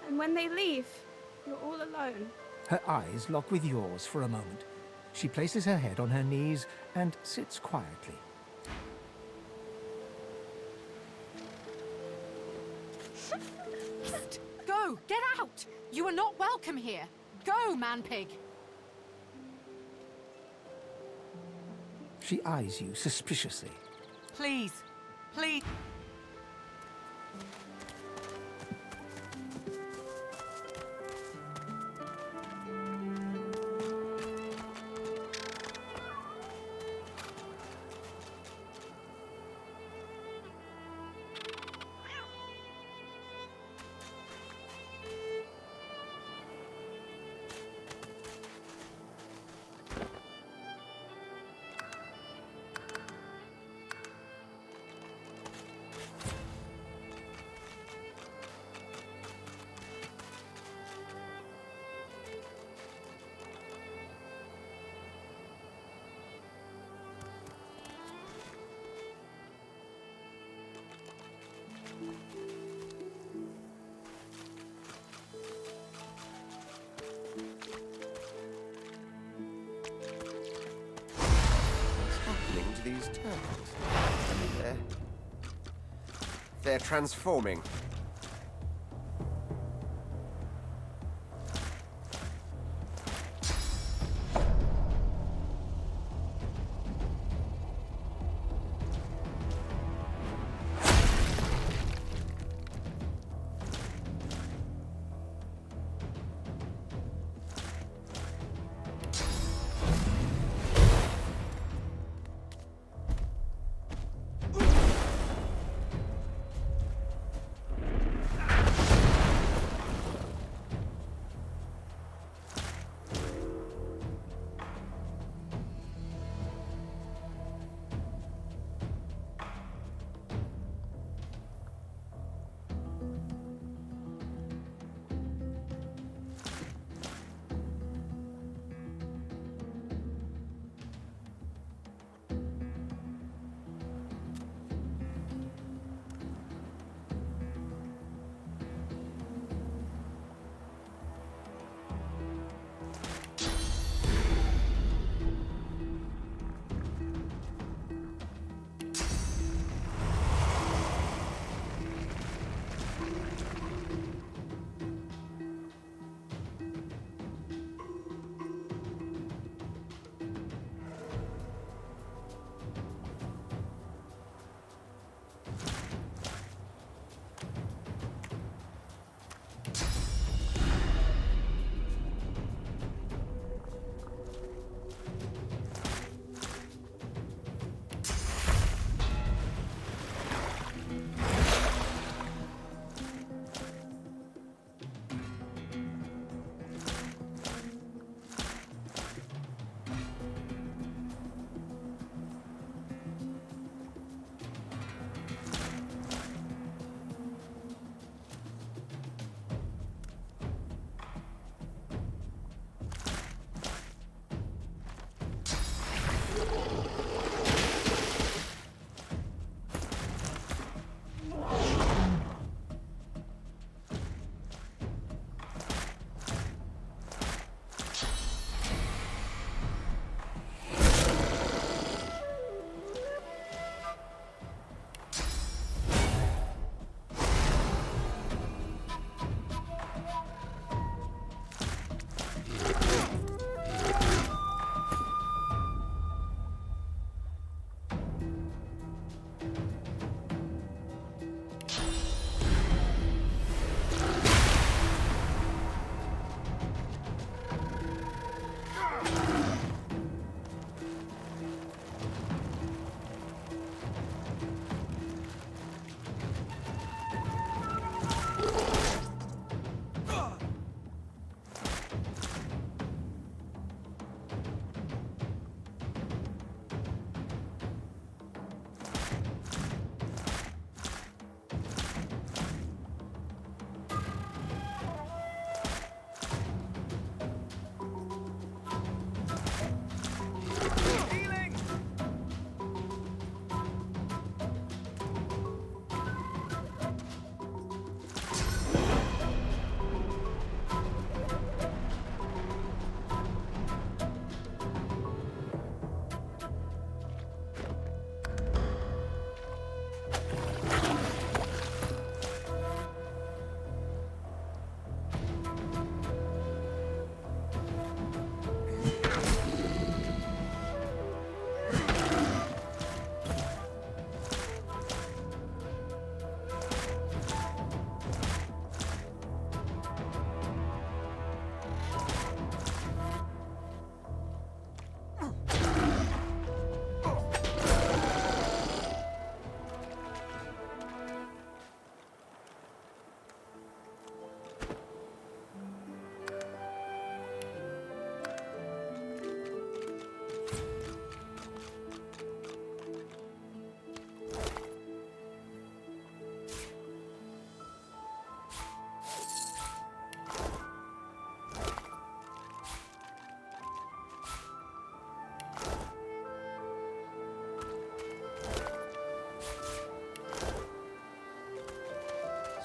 And when they leave, you're all alone. Her eyes lock with yours for a moment. She places her head on her knees and sits quietly. Go! Get out! You are not welcome here! Go, man-pig! She eyes you suspiciously. Please. Please. these turtles. They're transforming.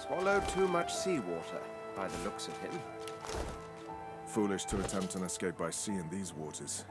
Swallowed too much seawater, by the looks of him. Foolish to attempt an escape by sea in these waters.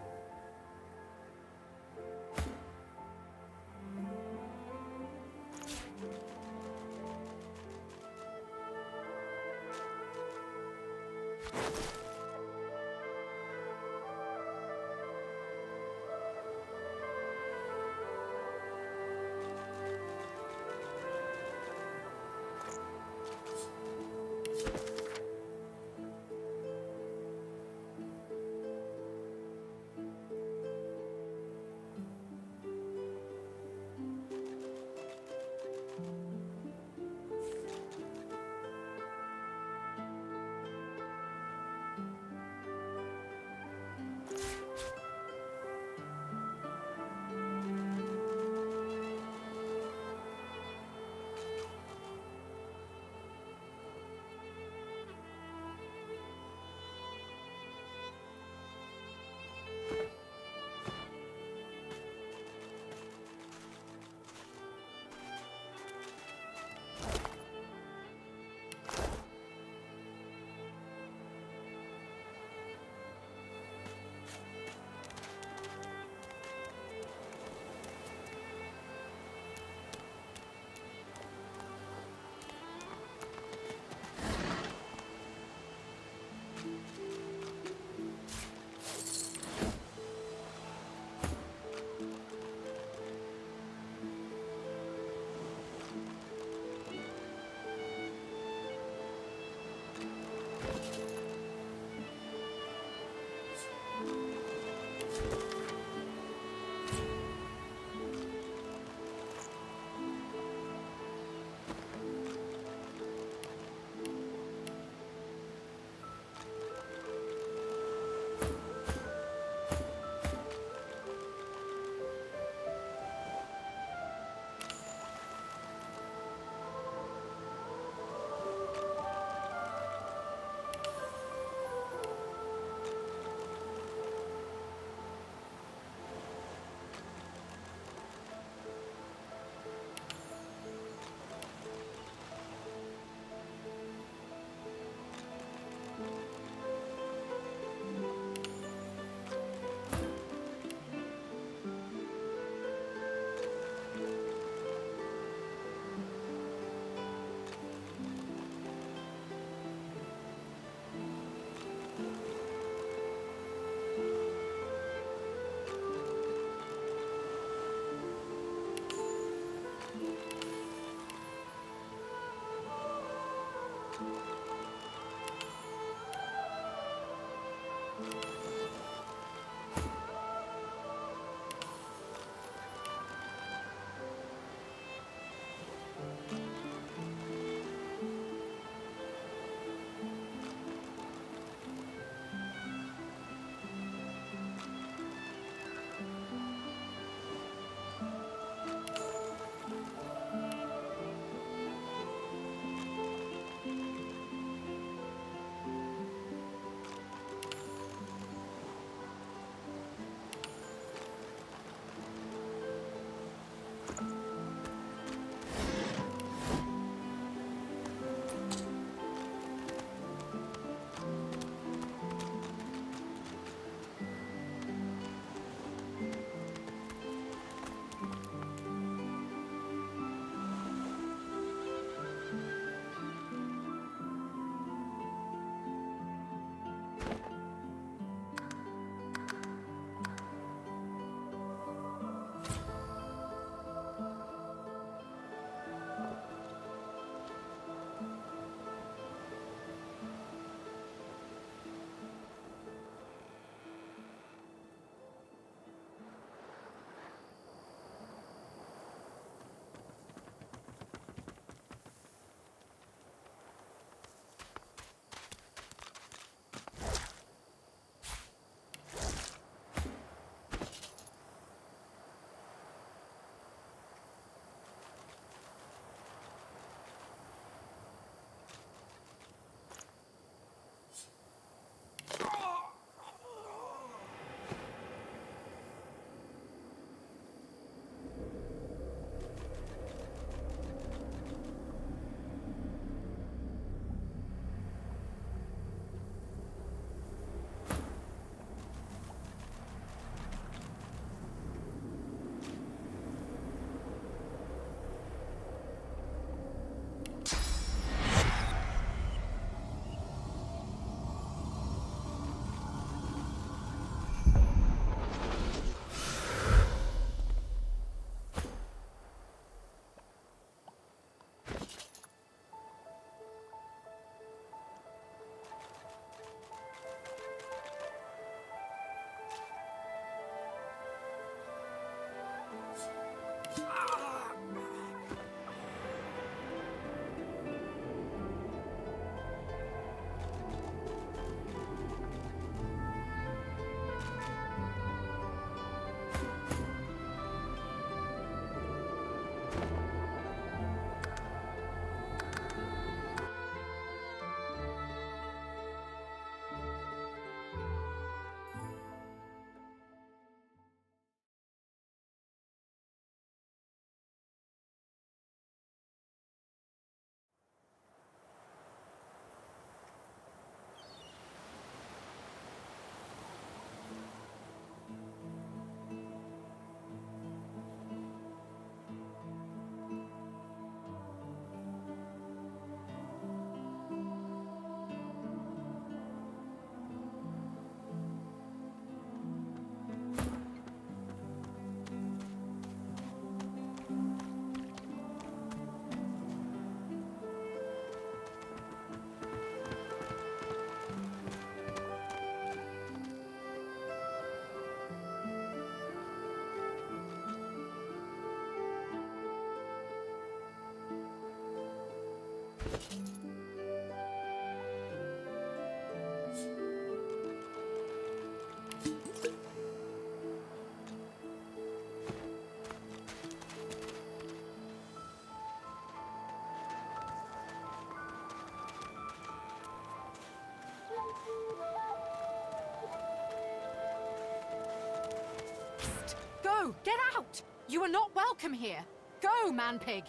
Get out! You are not welcome here. Go, man-pig.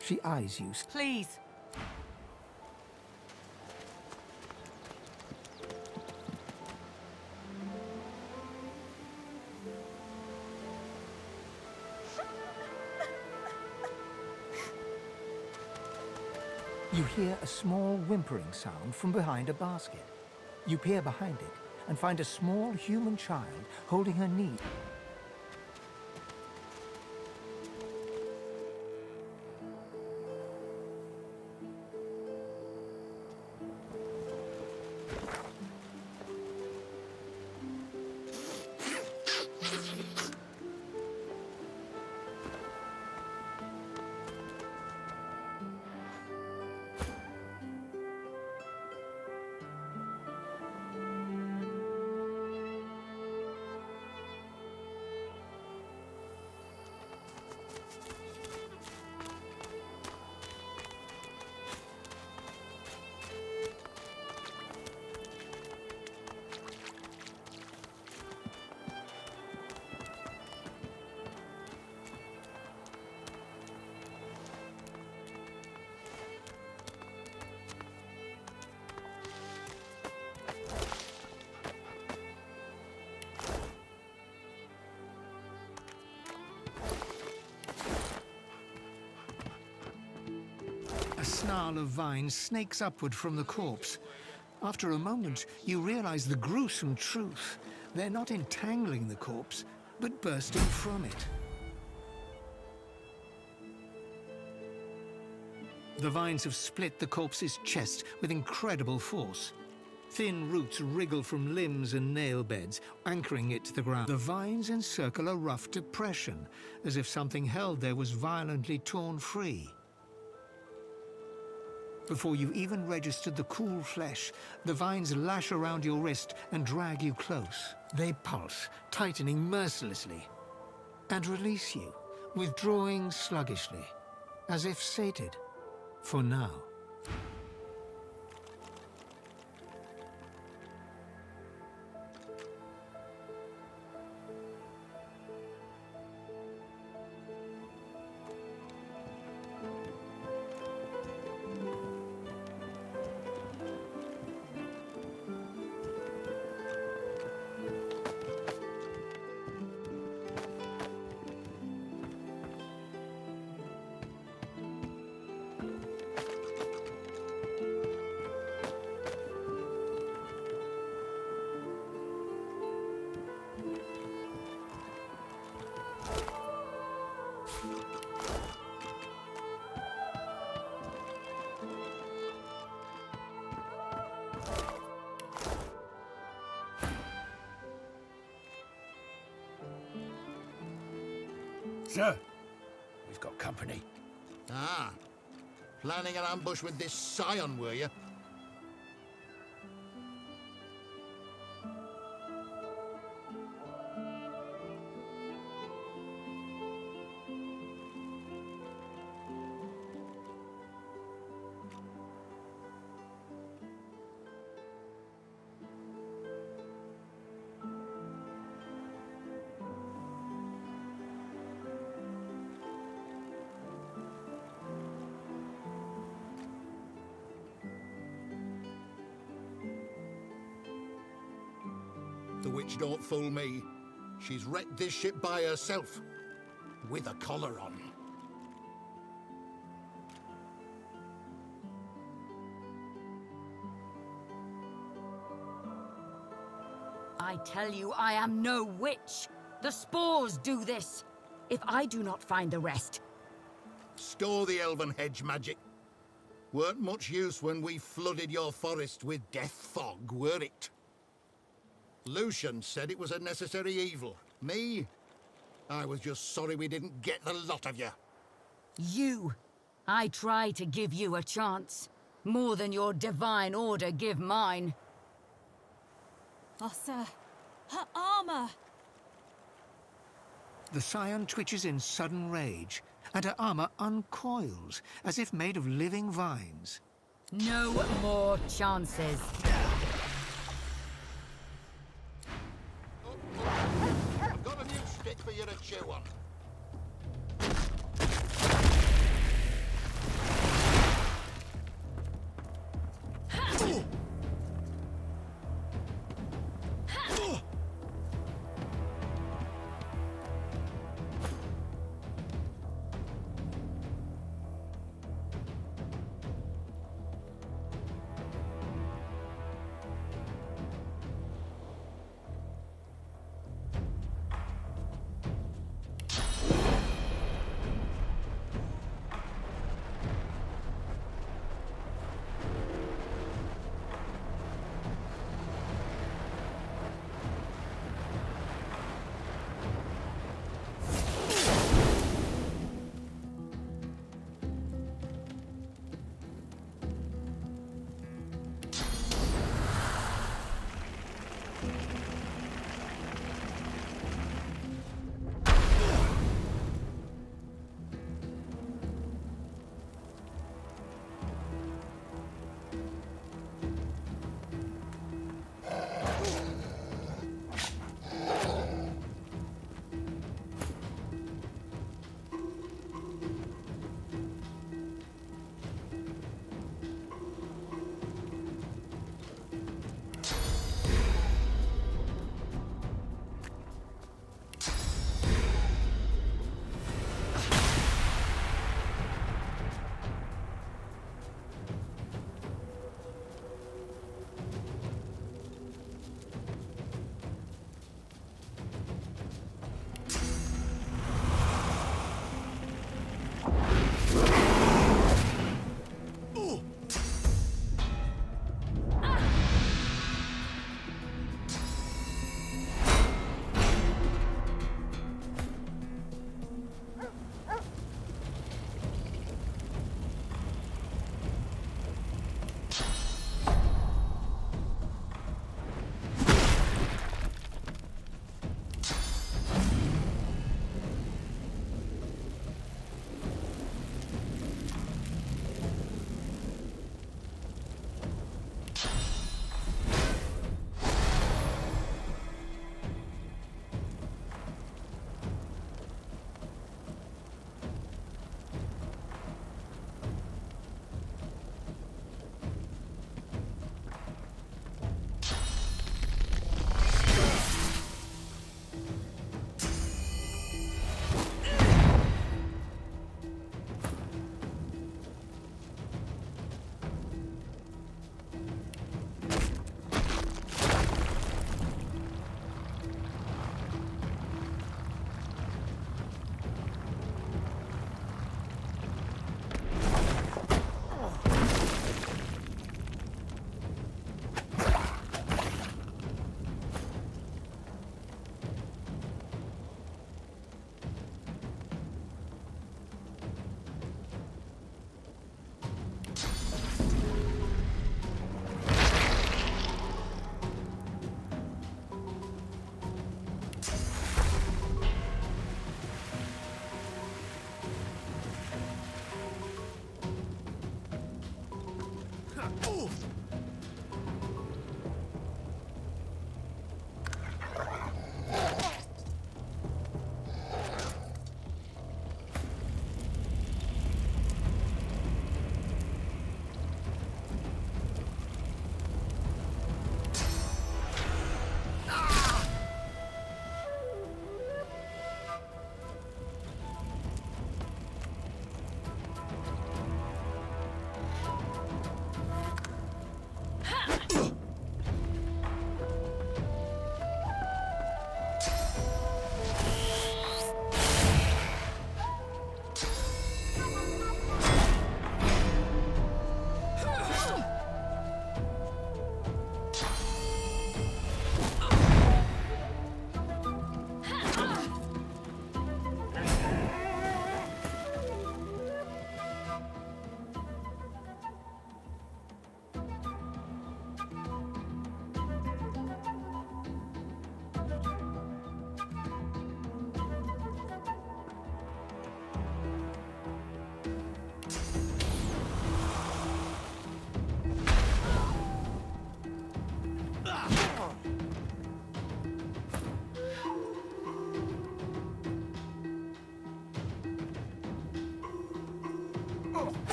She eyes you. Please. You hear a small whimpering sound from behind a basket. You peer behind it and find a small human child holding her knee. A snarl of vines snakes upward from the corpse. After a moment, you realize the gruesome truth. They're not entangling the corpse, but bursting from it. The vines have split the corpse's chest with incredible force. Thin roots wriggle from limbs and nail beds, anchoring it to the ground. The vines encircle a rough depression, as if something held there was violently torn free. Before you even registered the cool flesh, the vines lash around your wrist and drag you close. They pulse, tightening mercilessly, and release you, withdrawing sluggishly, as if sated, for now. Sir, we've got company. Ah, planning an ambush with this scion, were you? The witch don't fool me. She's wrecked this ship by herself, with a collar on. I tell you, I am no witch. The spores do this. If I do not find the rest... Store the elven hedge magic. Weren't much use when we flooded your forest with death fog, were it? Lucian said it was a necessary evil. Me? I was just sorry we didn't get the lot of you. You! I try to give you a chance. More than your divine order give mine. Oh, sir. Her armor! The scion twitches in sudden rage, and her armor uncoils, as if made of living vines. No more chances. bit for you to chew on.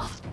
Ah!